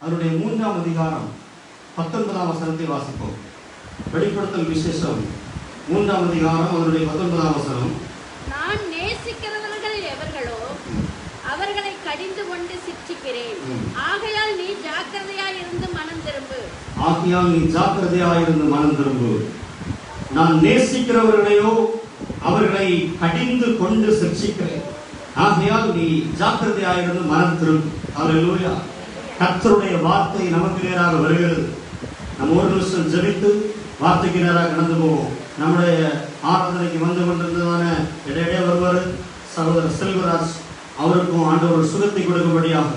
அவருடைய 3ஆம் அதிகாரம் 19ஆம் வசனத்தை வாசிப்போம். வெளிப்படுத்தல் விசேஷம் 3ஆம் அதிகாரம் அவருடைய 19ஆம் வசனம். நான் நேசிக்கிறவர்கள் எவர்களோ அவர்களை கடிந்து கொண்டு சிட்சிக்கிறேன். ஆகையால் நீ ஜாக்கிரதையாயிருந்து மனம் திரும்பு. ஆகையால் நீ ஜாக்கிரதையாயிருந்து மனம் திரும்பு. நான் நேசிக்கிறவர்களையோ அவர்களை கடிந்து கொண்டு சிட்சிக்கிறேன். ஆகையால் நீ ஜாக்கிரதையாயிருந்து மனம் திரும்பு. அல்லேலூயா. கர்த்தருடைய வார்த்தை நமக்கு நேராக வருகிறது. நம்ம ஒரு நிமிஷம் ஜெபித்து வார்த்தைக்கு நேராக கடந்து போவோம். நம்முடைய ஆராதனைக்கு வந்து கொண்டிருந்ததான இடையிடையே வருவார் சகோதரர் செல்வராஜ். அவருக்கும் ஆண்டவர் சுகத்தை கொடுக்கும்படியாக,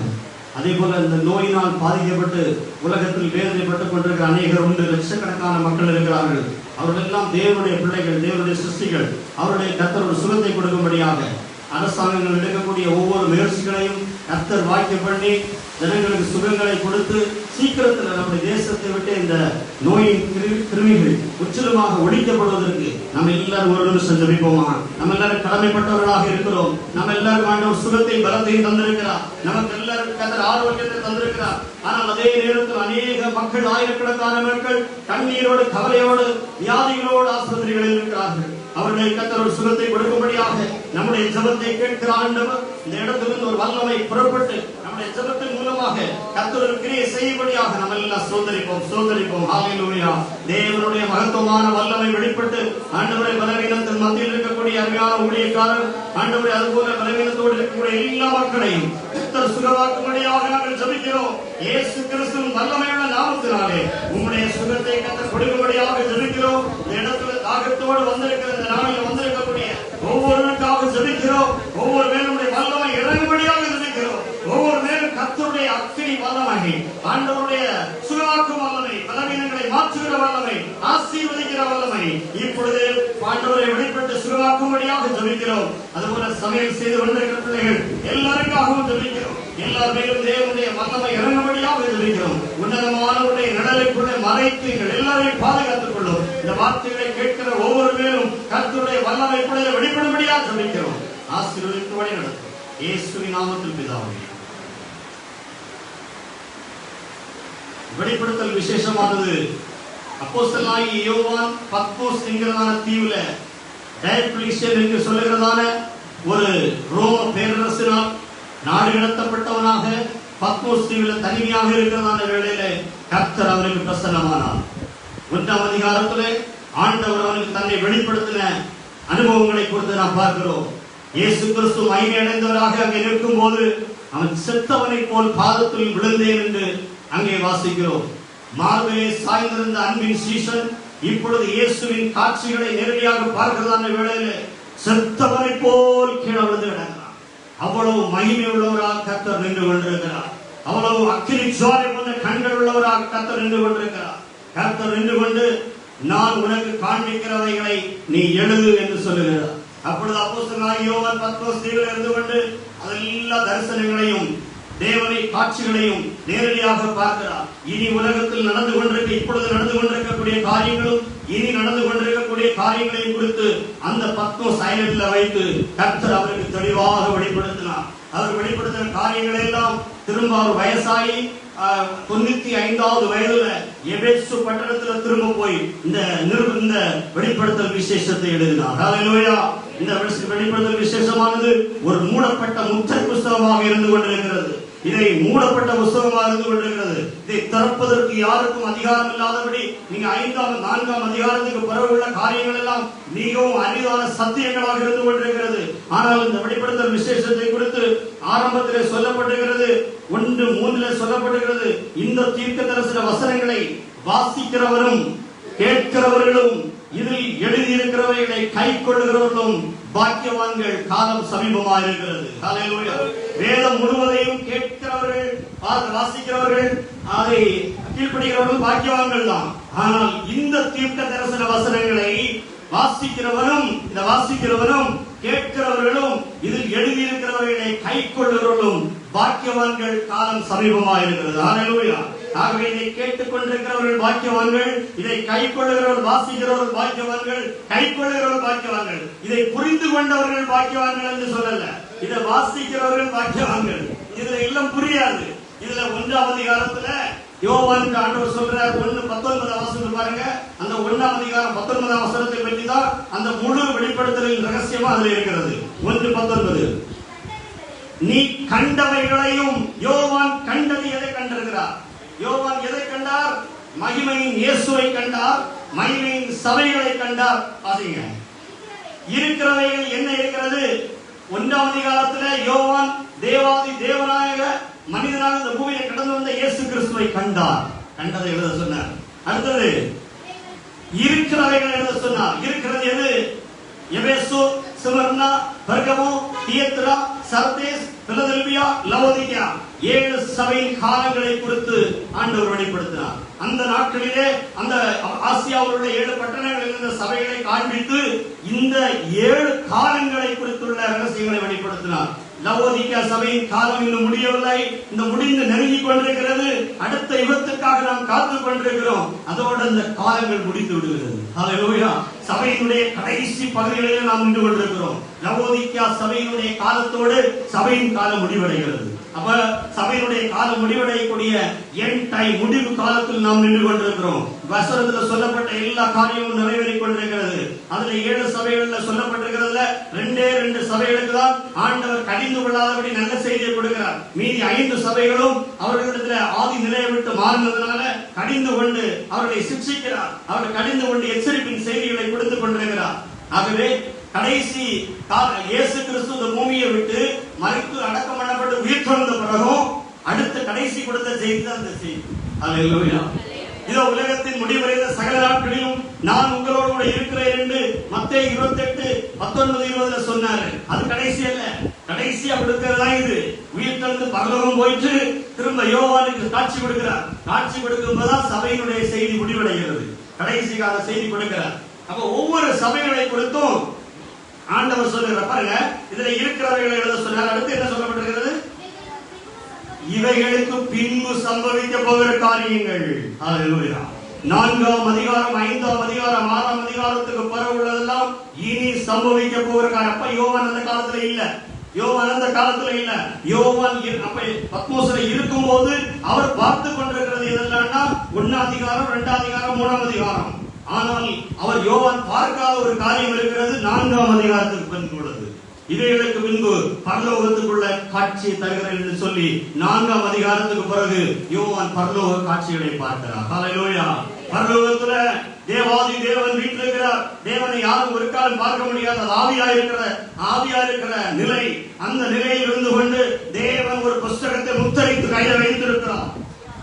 அதே போல இந்த நோயினால் பாதிக்கப்பட்டு உலகத்தில் வேதனைப்பட்டுக் கொண்டிருக்கிற அநேகர் உண்டு. லட்சக்கணக்கான மக்கள் இருக்கிறார்கள். அவர்கள் எல்லாம் தேவனுடைய பிள்ளைகள், தேவனுடைய சிருஷ்டிகள். அவருடைய கர்த்தர் சுகத்தை கொடுக்கும்படியாக அரசாங்கங்கள் எடுக்கக்கூடிய ஒவ்வொரு முயற்சிகளையும் கர்த்தர் வாக்கியம் பண்ணி ஜனங்களுக்கு சுகங்களை கொடுத்து சீக்கிரத்தில் நம்முடைய தேசத்தை விட்டு இந்த நோயின் கிருமிகள் முற்றிலுமாக ஒழிக்கப்படுவதற்கு நம்ம எல்லாரும் ஒரு நிமிஷம் ஜெபிப்போமா? நம்ம எல்லாரும் கடமைப்பட்டவர்களாக இருக்கிறோம். நம்ம எல்லாரும் ஆண்டவர் சுகத்தை பலத்தையும் தந்திருக்கிறார். நமக்கு எல்லாரும் கர்த்தர் ஆரோக்கியத்தை தந்திருக்கிறார். ஆனால் அதே நேரத்தில் அநேக மக்கள், ஆயிரக்கணக்கான மக்கள் கண்ணீரோடு கவலையோடு வியாதிகளோடு ஆஸ்பத்திரிகளில் இருக்கிறார்கள். அவர்களை கர்த்தர் சுகத்தை கொடுக்கும்படியாக நம்முடைய ஜெபத்தை கேட்கிற ஆண்டவர் இந்த இடத்திலிருந்து ஒரு வல்லமை புறப்பட்டு நம்முடைய ஜெபத்தின் மூலமாக கர்த்தர் கிரியை செய்யும்படியாக நம்ம எல்லாம் சோதரிப்போம். ஹல்லேலூயா. தேவனுடைய மகத்துவமான வல்லமை வெளிப்பட்டு ஆண்டவரை பலவீனத்தின் மத்தியில் இருக்கக்கூடிய அருமையான ஊழியக்காரர், ஆண்டவரை அதுபோல பலவீனத்தோடு இருக்கக்கூடிய எல்லா மக்களையும் கர்த்தர் சுகமாக்கும்படியாக நாங்கள் ஜெபிக்கிறோம். இயேசு கிறிஸ்துவின் வல்லமையுள்ள நாமத்தினாலே உம்முடைய சுகத்தை கர்த்தர் கொடுக்கும்படியாக ஜெபிக்கிறோம். இந்த இடத்துல தாகத்தோடு வந்திருக்கிற இந்த நாளில் வந்திருக்கக்கூடிய ஒவ்வொருவருக்காக ஜெபிக்கிறோம். ஒவ்வொரு மேலும் வல்லமை இறங்கும்படியாக ஜெபிக்கிறோம். ஒவ்வொரு மேலும் கர்த்தருடைய அக்கினி வல்லமை, ஆண்டவருடைய சுகமாக்கும் வல்லமை, பலவீனங்களை மாற்றுகிற வல்லமை, ஆசீர்வதிக்கிற வல்லமை இப்பொழுது ஆண்டவரை வெளிப்பட்டு சுகமாக்கும்படியாக ஜெபிக்கிறோம். அதுபோல சமையல் செய்து கொண்டிருக்கிற பிள்ளைகள் எல்லாருக்காகவும் ஜெபிக்கிறோம். எல்லார் மேலும் தேவனுடைய வல்லமை இறங்கும்படியாக ஜெபிக்கிறோம். உன்னதமானவருடைய நிழலுக்குள்ளே மறைத்து எங்கள் எல்லாரையும் பாதுகாத்துக் கொள்ளும். இந்த வார்த்தைகளை கேட்கிற ஒவ்வொரு மேலும் கர்த்தருடைய வல்லமை இப்பொழுது வெளிப்படும்படியாக ஜெபிக்கிறோம். ஆசீர்வதித்து வழி நடத்தும் இயேசுவின் நாமத்தில் பிதாவே. வெளிப்படுத்தல் விசேஷமானது அப்போஸ்தலனாகிய யோவான் பத்மோஸ் என்கிறதான தீவுல டயக்லீசியன் என்று சொல்லுகிறதான ஒரு ரோம பேரரசினால் நாடு கடத்தப்பட்டவனாக பத்மோஸ் தீவுல தனிமையாக இருக்கிறதான வேளையில கர்த்தர் அவருக்கு பிரசன்னமானார். 1ஆம் அதிகாரத்திலே ஆண்டவர் அவனுக்கு தன்னை வெளிப்படுத்தின அனுபவங்களை குறித்து நாம் பார்க்கிறோம். இயேசு கிறிஸ்து மகிமை அடைந்தவராக அங்கே நிற்கும் போது அவன் செத்தவனை போல் பாதத்தில் விழுந்தேன் என்று அங்கே வாசிக்கிறோம். மார்பிலே சாய்ந்திருந்த அன்பின் சீசன் இப்பொழுது இயேசுவின் காட்சிகளை நேரடியாக பார்க்கிறதான வேளையிலே செத்தவனை போல் கீழே விழுந்து கிடக்கிறார். அவ்வளவு மகிமை உள்ளவராக கர்த்தர் நின்று கொண்டிருக்கிறார். அவ்வளவு அக்கினி ஜுவாலை போன்ற கண்கள் உள்ளவராக கர்த்தர் நின்று கொண்டிருக்கிறார். கர்த்தர் நின்று கொண்டு நான் உனக்கு காண்பிக்கிறவைகளை நீ எழுது என்று சொல்லுகிறார். அப்பொழுது அப்போஸ்தலனாகிய யோவான் பத்மோஸ் தீவில் இருந்து கொண்டு எல்லா தரிசனங்களையும் தேவனை காட்சிகளையும் நேரடியாக பார்க்கிறார். இனி உலகத்தில் நடந்து கொண்டிருக்க, இப்பொழுது நடந்து கொண்டிருக்கக்கூடிய காரியங்களும் இனி நடந்து கொண்டிருக்கக்கூடிய காரியங்களையும் குறித்து அந்த பத்மோஸ் ஐலண்டில் வைத்து கர்த்தர் அவருக்கு தெளிவாக வெளிப்படுத்தினார். அவர் வெளிப்படுத்தின காரியங்களை எல்லாம் திரும்ப அவர் வயசாகி 95வது வயதுல எபேசு பட்டணத்துல திரும்ப போய் இந்த வெளிப்படுத்தல் விசேஷத்தை எழுதினார். ஹல்லேலூயா. இந்த வெளிப்படுத்தல் விசேஷமானது ஒரு மூடப்பட்ட முத்திரை புஸ்தகமாக இருந்து கொண்டிருக்கிறது. இதை மூடப்பட்ட புஸ்தகமாக இருந்து கொண்டிருக்கிறது. இதை திறப்பதற்கு யாருக்கும் அதிகாரம் இல்லாதபடி நீங்க 4ஆம் அதிகாரத்துக்கு பிறகு உள்ள காரியங்கள் எல்லாம் மிகவும் அரிதான சத்தியங்களாக இருந்து கொண்டிருக்கிறது. ஆனால் இந்த வெளிப்படுத்தல் விசேஷத்தை குறித்து ஆரம்பத்திலே சொல்லப்பட்டிருக்கிறது. 1:3 சொல்லப்பட்டிருக்கிறது. இந்த தீர்க்க தரிசன வசனங்களை வாசிக்கிறவரும் கேட்கிறவர்களும் இதில் எழுதியிருக்கிறவைகளை கை கொள்ளுகிறவர்களும் பாக்கியவான்கள், காலம் சமீபமாக இருக்கிறது. ஹல்லேலூயா. வேதம் முழுவதையும் கேட்கிறவர்கள், வாசிக்கிறவர்கள், அதை கீழ்ப்படிக்கிறவர்கள் பாக்கியவான்கள் தான். ஆனால் இந்த தீர்க்க தரிசன வசனங்களை வாசிக்கிறவரும் கேட்கிறவர்களும் இதில் எழுதியிருக்கிறவர்களை கை கொள்ளுகிறவர்களும் பாக்கியவான்கள், காலம் சமீபமாக இருக்கிறது. ஹல்லேலூயா. ஆகவே இதை கேட்டுக் கொண்டிருக்கிறவர்கள் பாக்கியவான்கள், இதை கை கொள்ளுகிறவர்கள், வாசிக்கிறவர்கள் பாக்கியவான்கள், கை கொள்ளுகிறவர்கள் பாக்கியவான்கள். இதை புரிந்து கொண்டவர்கள் பாக்கியவான்கள் என்று சொல்லல, இதை வாசிக்கிறவர்கள் பாக்கியவான்கள். இதுல எல்லாம் புரியாது. இதுல 1ஆம் அதிகாரத்துல யோவானுக்கு ஆண்டவர் சொல்றார் 1:19 பாருங்க. அந்த 1ஆம் அதிகாரம் 19ஆம் வசனத்தை பற்றி தான் அந்த முழு வெளிப்படுத்தலின் ரகசியமா அதுல இருக்கிறது. 1:19 நீ கண்டவைகளையும். யோவான் கண்டது எதை கண்டிருக்கிறார்? யோவான் எதை கண்டார்? மகிமையின் இயேசுவை கண்டார், மகிமையின் சபைகளை கண்டார். பாருங்க, இருக்கிறவைகள் என்ன இருக்கிறது? 1ஆம் அதிகாரத்துல யோவான் தேவாதி தேவனாக மனிதனாக இந்த பூமியை கடந்து வந்த இயேசு கிறிஸ்துவை கண்டார். கண்டதை எழுத சொன்னார். அடுத்தது இருக்கிறவைகள் எழுத சொன்னார். இருக்கிறது எது? எபேசு, ஸ்மிர்னா, பெர்கமு, தியத்திரா, சர்தேஸ், பிலதெல்பியா, லவோதிகா 7 சபையின் காலங்களை குறித்து ஆண்டவர் வெளிப்படுத்தினார். அந்த நாட்களிலே அந்த ஆசியாவுடைய 7 பட்டணங்களில் இருந்த சபைகளை காண்பித்து இந்த 7 காலங்களை குறித்துள்ள ரகசியங்களை வெளிப்படுத்தினார். லவோதிகா சபையின் காலம் இன்னும் முடியவில்லை. இந்த முடிந்து நெருங்கிக் கொண்டிருக்கிறது. அடுத்த யுகத்திற்காக நாம் காத்துக் கொண்டிருக்கிறோம். அதோடு இந்த காலங்கள் முடித்து விடுகிறது. ஹல்லேலூயா. சபையினுடைய கடைசி பகுதிகளிலே நாம் நின்று கொண்டிருக்கிறோம். லவோதிகா சபையினுடைய காலத்தோடு சபையின் காலம் முடிவடைகிறது. அப்ப சபையினுடைய காலம் முடிவடையக்கூடிய எண்ட் டைம், முடிவு காலத்தில் நாம் நின்று கொண்டிருக்கிறோம். வசனத்தில் சொல்லப்பட்ட எல்லா காரியமும் நிறைவேறிக் கொண்டிருக்கிறது. அதுல 7 சபைகள்ல சொல்லப்பட்டிருக்கிறதுல 2 சபைகளுக்கு தான் ஆண்டவர் கடிந்து கொள்ளாதபடி நல்ல செய்தியை கொடுக்கிறார். மீதி 5 சபைகளும் அவர்களிடத்துல ஆதி நிலையை விட்டு மாறினதுனால கடிந்து கொண்டு அவர்களை சிக்ஷிக்கிறார். அவர்கள் கடிந்து கொண்டு எச்சரிப்பின் செய்திகளை கொடுத்துக் கொண்டிருக்கிறார். ஆகவே கடைசி இயேசு கிறிஸ்து இந்த பூமியை விட்டு மரித்து அடக்கம் பண்ணப்பட்டு உயிர் தெழுந்த பிறகும் அடுத்த கடைசி கொடுத்த செய்தி தான் இந்த செய்தி. ஹல்லேலூயா. இதோ உலகத்தின் முடிவடைந்த சகல நாட்களிலும் நான் உங்களோடு கூட இருக்கிறேன் என்று மத்தேயு 28:19-20 சொன்னாரு. அது கடைசி அல்ல. கடைசியா கொடுக்கிறதா இது. உயிர் தெழுந்து பரலோகம் போயிட்டு திரும்ப யோவானுக்கு காட்சி கொடுக்கிறார். காட்சி கொடுக்கும்போதுதான் சபையினுடைய செய்தி முடிவடைகிறது. கடைசி கால செய்தி கொடுக்கிறார். அப்ப ஒவ்வொரு சபைகளை குறித்தும் ஆண்டவர் சொல்லுகிற பாருங்க. இதுல இருக்கிறவர்களை எழுத சொன்னார். அடுத்து என்ன சொல்லப்பட்டிருக்கிறது? இவைகளுக்கு பின்பு சம்பவிக்க போகிற காரியங்கள். ஹல்லேலூயா. 4ஆம் அதிகாரம், 5ஆம் அதிகாரம், 6ஆம் அதிகாரத்துக்கு பிறகு உள்ளதெல்லாம் இனி சம்பவிக்க போகிற காரியம். அப்ப யோவான் அந்த காலத்துல இல்ல. யோவான் அந்த காலத்துல இல்ல. யோவான் அப்ப பத்மோஸ்ல இருக்கும்போது அவர் பார்த்து கொண்டிருக்கிறது எதெல்லாம்னா 1ஆம் அதிகாரம், 2ஆம் அதிகாரம், 3ஆம் அதிகாரம். ஆனால் அவர் யோவான் பார்க்காத ஒரு காரியம் இருக்கிறது 4ஆம் அதிகாரத்துக்கு பின்பு உள்ளது. இவைகளுக்கு பின்பு பரலோகத்துக்குள்ள காட்சியை தருகிறேன் என்று சொல்லி 4ஆம் அதிகாரத்துக்கு பிறகு யோவான் பரலோக காட்சிகளை பார்க்கிறார். ஹல்லேலூயா. பரலோகத்துல தேவாதி தேவன் வீற்றிருக்கிறார். தேவனை யாரும் ஒரு காலம் பார்க்க முடியாது. அது ஆவியா இருக்கிற நிலை. அந்த நிலையில் இருந்து கொண்டு தேவன் ஒரு புஸ்தகத்தை முத்திரைத்து கையில் வைத்திருக்கிறார்.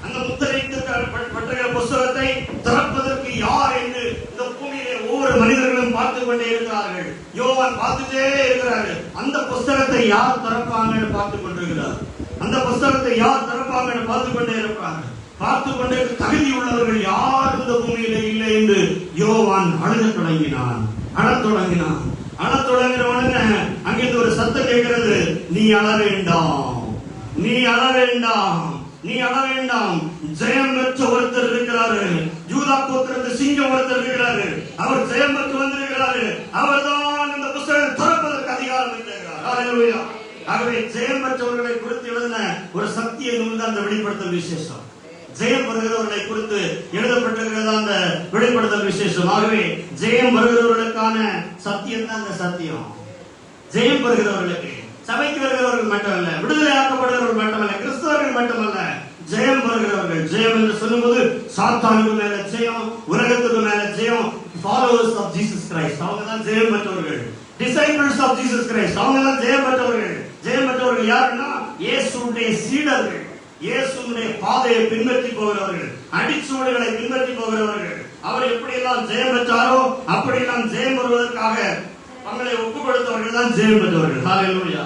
அந்த முத்திரைத்து பட்டுகிற புஸ்தகத்தை திறப்பதற்கு யார் என்று இந்த பூமியிலே ஒவ்வொரு மனிதர்களும் பார்த்து கொண்டே இருக்கிறார்கள். யோவான் பார்த்துட்டே இருக்கிறாரு. அந்த புஸ்தகத்தை யார் திறப்பாங்கன்னு பார்த்து கொண்டிருக்கிறார். அந்த புஸ்தகத்தை யார் திறப்பாங்கன்னு பார்த்து கொண்டே இருக்கிறாங்க. பார்த்து கொண்டே தகுதி உள்ளவர்கள் யார் இந்த பூமியிலே இல்லை என்று யோவான் அழத் தொடங்கினான். உடனே அங்கிருந்து ஒரு சத்தம் கேட்கிறது. நீ அழ வேண்டாம், நீ அழ வேண்டாம், நீ அழ வேண்டாம். ஜெயம் பெற்ற ஒருத்தர் இருக்கிறாரு. யூதா கோத்திரத்து சிங்கம் ஒருத்தர் இருக்கிறாரு. அவர் ஜெயம் பெற்று வந்திருக்கிறாரு. அவர்தான் இந்த புத்தகம் திறப்பதற்கு அதிகாரம் இருக்கிறார். ஹல்லேலூயா. ஆகவே ஜெயம் பெற்றவர்களை குறித்து எழுதின ஒரு சத்திய நூல் தான் அந்த வெளிப்படுத்தல் விசேஷம். ஜெயம் பெறுகிறவர்களை குறித்து எழுதப்பட்டிருக்கிறது அந்த வெளிப்படுத்தல் விசேஷம். ஆகவே ஜெயம் பெறுகிறவர்களுக்கான சத்தியம் தான் அந்த சத்தியம். ஜெயம் பெறுகிறவர்களுக்கு, சபைக்கு வருகிறவர்கள் மட்டுமல்ல, விடுதலை ஆக்கப்படுகிறவர்கள் மட்டுமல்ல, கிறிஸ்தவர்கள் மட்டுமல்ல, ஜெயம் பெறுகிறவர்கள். ஜெயம் என்று சொல்லும்போது சாத்தானுக்கு மேல ஜெயம், உலகத்துக்கு மேல ஜெயம். ஃபாலோவர்ஸ் ஆஃப் ஜீசஸ் கிரைஸ்ட் அவங்க தான் ஜெயம் பெற்றவர்கள். டிசைபிள்ஸ் ஆஃப் ஜீசஸ் கிரைஸ்ட் அவங்க தான் ஜெயம் பெற்றவர்கள். ஜெயம் பெற்றவர்கள் யாருன்னா இயேசுவுடைய சீடர்கள், இயேசுவுடைய பாதையை பின்பற்றி போகிறவர்கள், அடிச்சுவடுகளை பின்பற்றி போகிறவர்கள். அவர் எப்படியெல்லாம் ஜெயம் பெற்றாரோ அப்படியெல்லாம் ஜெயம் பெறுவதற்காக தங்களை ஒப்புக் கொடுத்தவர்கள் தான் ஜெயம் பெற்றவர்கள். ஹல்லேலூயா.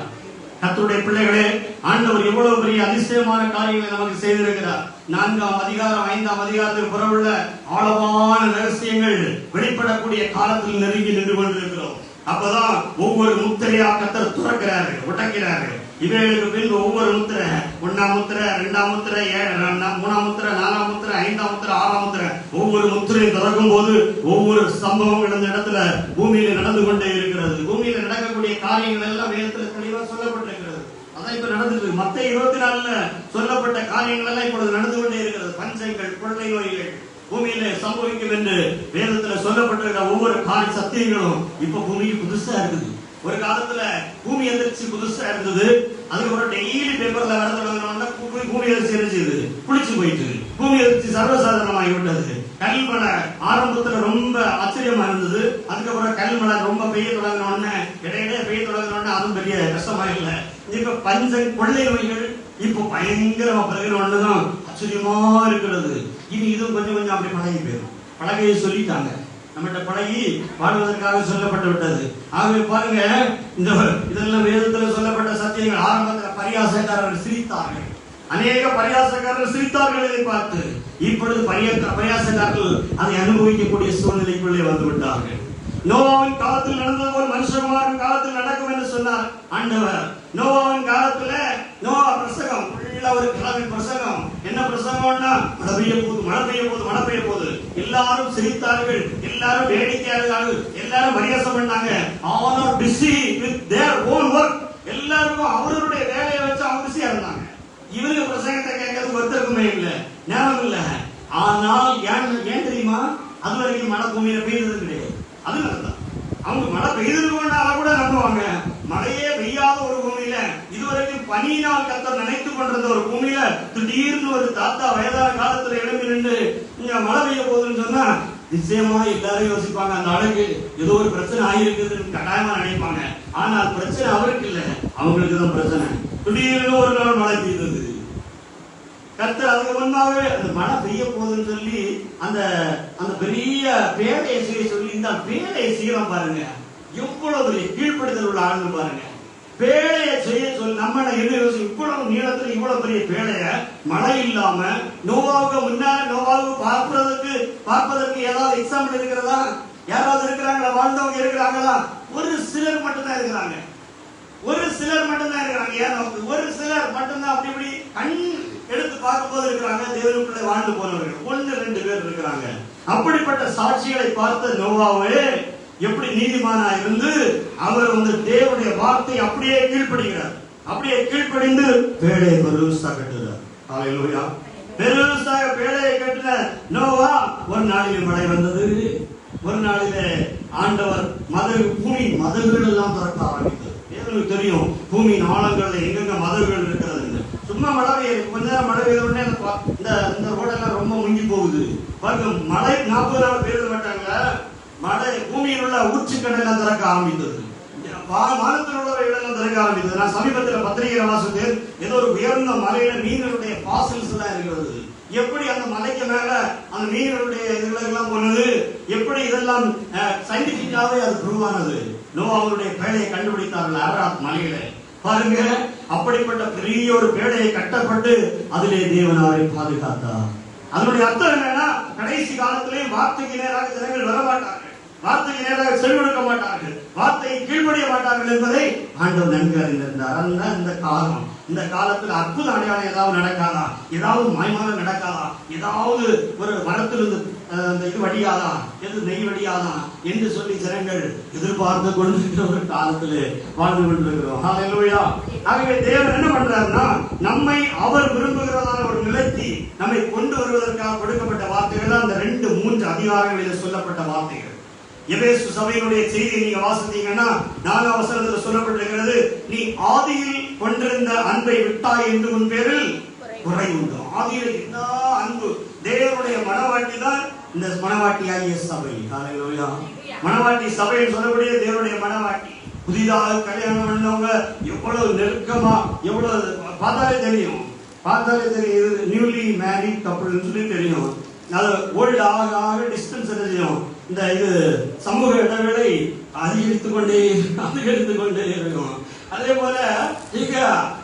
கர்த்தருடைய பிள்ளைகளே, ஆண்டவர் எவ்வளவு பெரிய அதிசயமான காரியங்களை நமக்கு செய்திருக்கிறார். 4ஆம் அதிகாரம், 5ஆம் அதிகாரத்துக்கு புறவுள்ள ஆழமான ரகசியங்கள் வெளிப்படக்கூடிய காலத்தில் நெருங்கி நின்று கொண்டிருக்கிறோம். அப்பதான் ஒவ்வொரு முத்திரையா கர்த்தர் துறக்கிறாரு, உடைக்கிறாரு. இவைகளுக்கு பின்பு ஒவ்வொரு முத்திரை, 1ஆம் முத்திரை, 2ஆம் முத்திரை, 3ஆம் முத்திரை, 4ஆம் முத்திரை, 5ஆம் முத்திரை, 6ஆம் முத்திரை, ஒவ்வொரு முத்திரையும் திறக்கும் போது ஒவ்வொரு சம்பவங்கள் இந்த இடத்துல பூமியில நடந்து கொண்டே இருக்கிறது. பூமியில நடக்கக்கூடிய காரியங்கள் எல்லாம் வேதத்துல தெளிவா சொல்லப்பட்டிருக்கிறது. அதான் இப்ப நடந்துட்டு மத்தேயு 24 சொல்லப்பட்ட காரியங்கள் எல்லாம் இப்பொழுது நடந்து கொண்டே இருக்கிறது. பஞ்சங்கள், கொள்ளை நோய்கள் பூமியில சம்பவிக்கும் என்று வேதத்துல சொல்லப்பட்டிருக்கிற ஒவ்வொரு சத்தியங்களும் இப்ப பூமிக்கு புதுசா இருக்குது. ஒரு காலத்துல பூமி எந்திரிச்சு புதுசா இருந்தது. அதுக்கப்புறம் டெய்லி பேப்பர்ல வர தொடங்கினோம்னா பூமி எதிர்ச்சி இருந்துச்சு, குளிச்சு போயிட்டு பூமி எதிர்ச்சி சர்வசாதாரணமாகி விட்டது. கல்மழை ஆரம்பத்துல ரொம்ப ஆச்சரியமா இருந்தது. அதுக்கப்புறம் கல்மழை ரொம்ப பெய்ய தொடங்கினோடனே இடையிடையே பெய்ய தொடங்கினோடனே அதுவும் பெரிய கஷ்டமா இல்லை. இப்ப பஞ்சம், கொள்ளை நோய்கள் இப்ப பயங்கரமா பிறகுதான் ஆச்சரியமா இருக்கிறது. இனி இதுவும் கொஞ்சம் கொஞ்சம் அப்படி பழகி போயிடும். பழகையை சொல்லிட்டாங்க, நம்மகிட்ட பழகி வாழ்வதற்காக சொல்லப்பட்டு விட்டது. ஆகவே பாருங்க, இந்த இதெல்லாம் வேதத்துல சொல்லப்பட்ட சத்தியங்கள். ஆரம்பத்தில் பரியாசக்காரர்கள் சிரித்தார்கள், அநேக பரியாசக்காரர்கள் சிரித்தார்கள் இதை பார்த்து. இப்பொழுது பரியாசக்காரர்கள் அதை அனுபவிக்கக்கூடிய சூழ்நிலைக்குள்ளே வந்து விட்டார்கள். நோவாவின் காலத்தில் நடந்தது ஒரு மனுஷகுமாரன் காலத்தில் நடக்கும் என்று சொன்னார் ஆண்டவர். நோவாவின் காலத்துல நோவா பிரசங்கம் ஒரு கிழமை பிரசங்கம். என்ன பிரசங்கம்னா மழை பெய்ய போது, மழை பெய்ய போது, மழை பெய்ய போது. எல்லாரும் சிரித்தார்கள், எல்லாரும் வேடிக்கையாளர்கள், எல்லாரும் பரியாசம் பண்ணாங்க. all are busy with their own work. எல்லாரும் அவருடைய வேலையை வச்சு அவங்க பிஸியா இருந்தாங்க. இவங்க பிரசங்கத்தை கேட்கறது ஒருத்தருக்குமே இல்லை, ஞாபகம் இல்லை. ஆனால் ஏன் தெரியுமா, அது வரைக்கும் மழை பூமியில பெய்தது கிடையாது. அது நடந்தா அவங்க மழை பெய்திருக்கோம்னா கூட நம்புவாங்க. மழையே பெய்யாத ஒரு பூமியில, இதுவரைக்கும் பனியினால் கர்த்தர் நினைத்து கொண்டிருந்த ஒரு பூமியில திடீர்னு ஒரு தாத்தா வயதான காலத்துல எழுப்பி நின்று இங்க மழை பெய்ய போகுதுன்னு சொன்னா நிச்சயமா எல்லாரும் யோசிப்பாங்க, அந்த ஆளுக்கு ஏதோ ஒரு பிரச்சனை ஆகிருக்குதுன்னு கட்டாயமா நினைப்பாங்க. ஆனால் பிரச்சனை அவருக்கு இல்ல, அவங்களுக்கு தான் பிரச்சனை. திடீர்னு ஒரு நாள் மழை பெய்தது. கர்த்தர் அதுக்கு முன்னாவே அந்த மழை பெய்ய போகுதுன்னு சொல்லி அந்த அந்த பெரிய பேழையை செய்ய சொல்லி, இந்த பேழையை செய்யலாம் பாருங்க, எவ்வளவு பெரிய கீழ்ப்படுத்தல் உள்ள ஆளுங்க பாருங்க. பேழையை செய்ய சொல்லி நம்ம இவ்வளவு நீளத்துல இவ்வளவு பெரிய பேழைய மழை இல்லாம நோவாவுக்கு முன்னால நோவாவுக்கு பார்ப்பதற்கு ஏதாவது எக்ஸாம்பிள் இருக்கிறதா? யாராவது இருக்கிறாங்களா? வாழ்ந்தவங்க இருக்கிறாங்களா? ஒரு சிலர் மட்டும்தான் இருக்கிறாங்க, ஒரு சிலர் மட்டும்தான் இருக்கிறாங்க. ஏன் ஒரு சிலர் மட்டும்தான் அப்படி இப்படி கண் எடுத்து பார்க்கும் போது இருக்கிறாங்க. தேவனுக்குள்ளே வாழ்ந்து போனவர்கள் 1-2 பேர் இருக்கிறாங்க. அப்படிப்பட்ட சாட்சிகளை பார்த்த நோவாவே எப்படி நீதிமானா இருந்து அவர் தேவனுடைய வார்த்தை அப்படியே கீழ்ப்படுகிறார். அப்படியே கீழ்ப்படிந்து பேழையை பெருசா கட்டுகிறார். ஹல்லேலூயா. பெருசாக பேழையை கட்டின நோவா ஒரு நாளிலே மழை வந்தது. ஒரு நாளிலே ஆண்டவர் பூமி மதகுகள் எல்லாம் திறக்க ஆரம்பித்தது. தேவனுக்கு தெரியும் பூமியின் ஆழங்கள்ல எங்கெங்க மதகுகள் இருக்கிறது. சும்மா மழை பெய்ய கொஞ்ச நேரம் மழை பெய்த உடனே இந்த ரோடெல்லாம் ரொம்ப முங்கி போகுது பாருங்க. மழை 40 நாள் பெய்த மாட்டாங்க. மழை பூமியில் உள்ள ஊற்றுக்கடலாம் திறக்க ஆரம்பித்தது. வானத்தில் உள்ள இடங்கள் திறக்க ஆரம்பித்தது. நான் சமீபத்தில் பத்திரிகை வாசித்தேன், ஏதோ ஒரு உயர்ந்த மலையில மீன்களுடைய பாசில்ஸ் எல்லாம் இருக்கிறது. எப்படி அந்த மலைக்கு மேல அந்த மீன்களுடைய இதுகளெல்லாம் போனது, எப்படி இதெல்லாம் சயின்டிபிக்காவே அது ப்ரூவ் ஆனது. நோவாவுடைய பேழையை கண்டுபிடித்தார்கள் அரராத் மலையில பாருங்க. அப்படிப்பட்ட பெரிய ஒரு பேழையை கட்டப்பட்டு அதிலே தேவன் அவரை பாதுகாத்தார். அதனுடைய அர்த்தம் என்னன்னா, கடைசி காலத்திலே வார்த்தைக்கு நேராக ஜனங்கள் வரமாட்டார்கள், வார்த்தைக்கு நேராக செவிமடுக்க மாட்டார்கள், வார்த்தையை கீழ்ப்படிய மாட்டார்கள் என்பதை ஆண்டவர் நன்கு அறிந்திருந்தார். அதுதான் இந்த காலம். இந்த காலத்தில் அற்புத அடையாளம் ஏதாவது நடக்காதா, ஏதாவது மாய்மாலம் நடக்காதா, ஏதாவது ஒரு மரத்திலிருந்து இது வடியாதா, எது நெய் வடியாதா என்று சொல்லி ஜனங்கள் எதிர்பார்த்து கொண்டிருக்கிற ஒரு காலத்தில் வாழ்ந்து கொண்டிருக்கிறோம். ஹல்லேலூயா. ஆகவே தேவன் என்ன பண்றாருன்னா, நம்மை அவர் விரும்புகிறதான ஒரு நிலைக்கு நம்மை கொண்டு வருவதற்காக கொடுக்கப்பட்ட வார்த்தைகள் தான் அந்த 2-3 அதிகாரங்களில் சொல்லப்பட்ட வார்த்தைகள். எபேசு சபையினுடைய செய்தியை நீங்க வாசித்தீங்கன்னா 4ஆம் வசனத்தில் சொல்லப்பட்டிருக்கிறது, நீ ஆதியில் கொண்டிருந்த அன்பை விட்டாய் என்று உன் பேரில் குறை உண்டு. ஆதியில் என்ன அன்பு! தேவனுடைய மனவாட்டி தான் இந்த மனவாட்டியாகிய சபை. ஹல்லேலூயா. மனவாட்டி சபைன்னு சொல்லக்கூடிய தேவனுடைய மனவாட்டி. புதிதாக கல்யாணம் பண்ணவங்க எவ்வளவு நெருக்கமா, எவ்வளவு பார்த்தாலே தெரியும், நியூலி மேரிட் கப்புள்னு சொல்லி தெரியும். அது ஓல்டு ஆக ஆக டிஸ்டன்ஸ் தெரியும். இந்த இது சமூக இடைவெளி அதிகரித்துக் கொண்டே இருக்கும். அதே போல நீங்க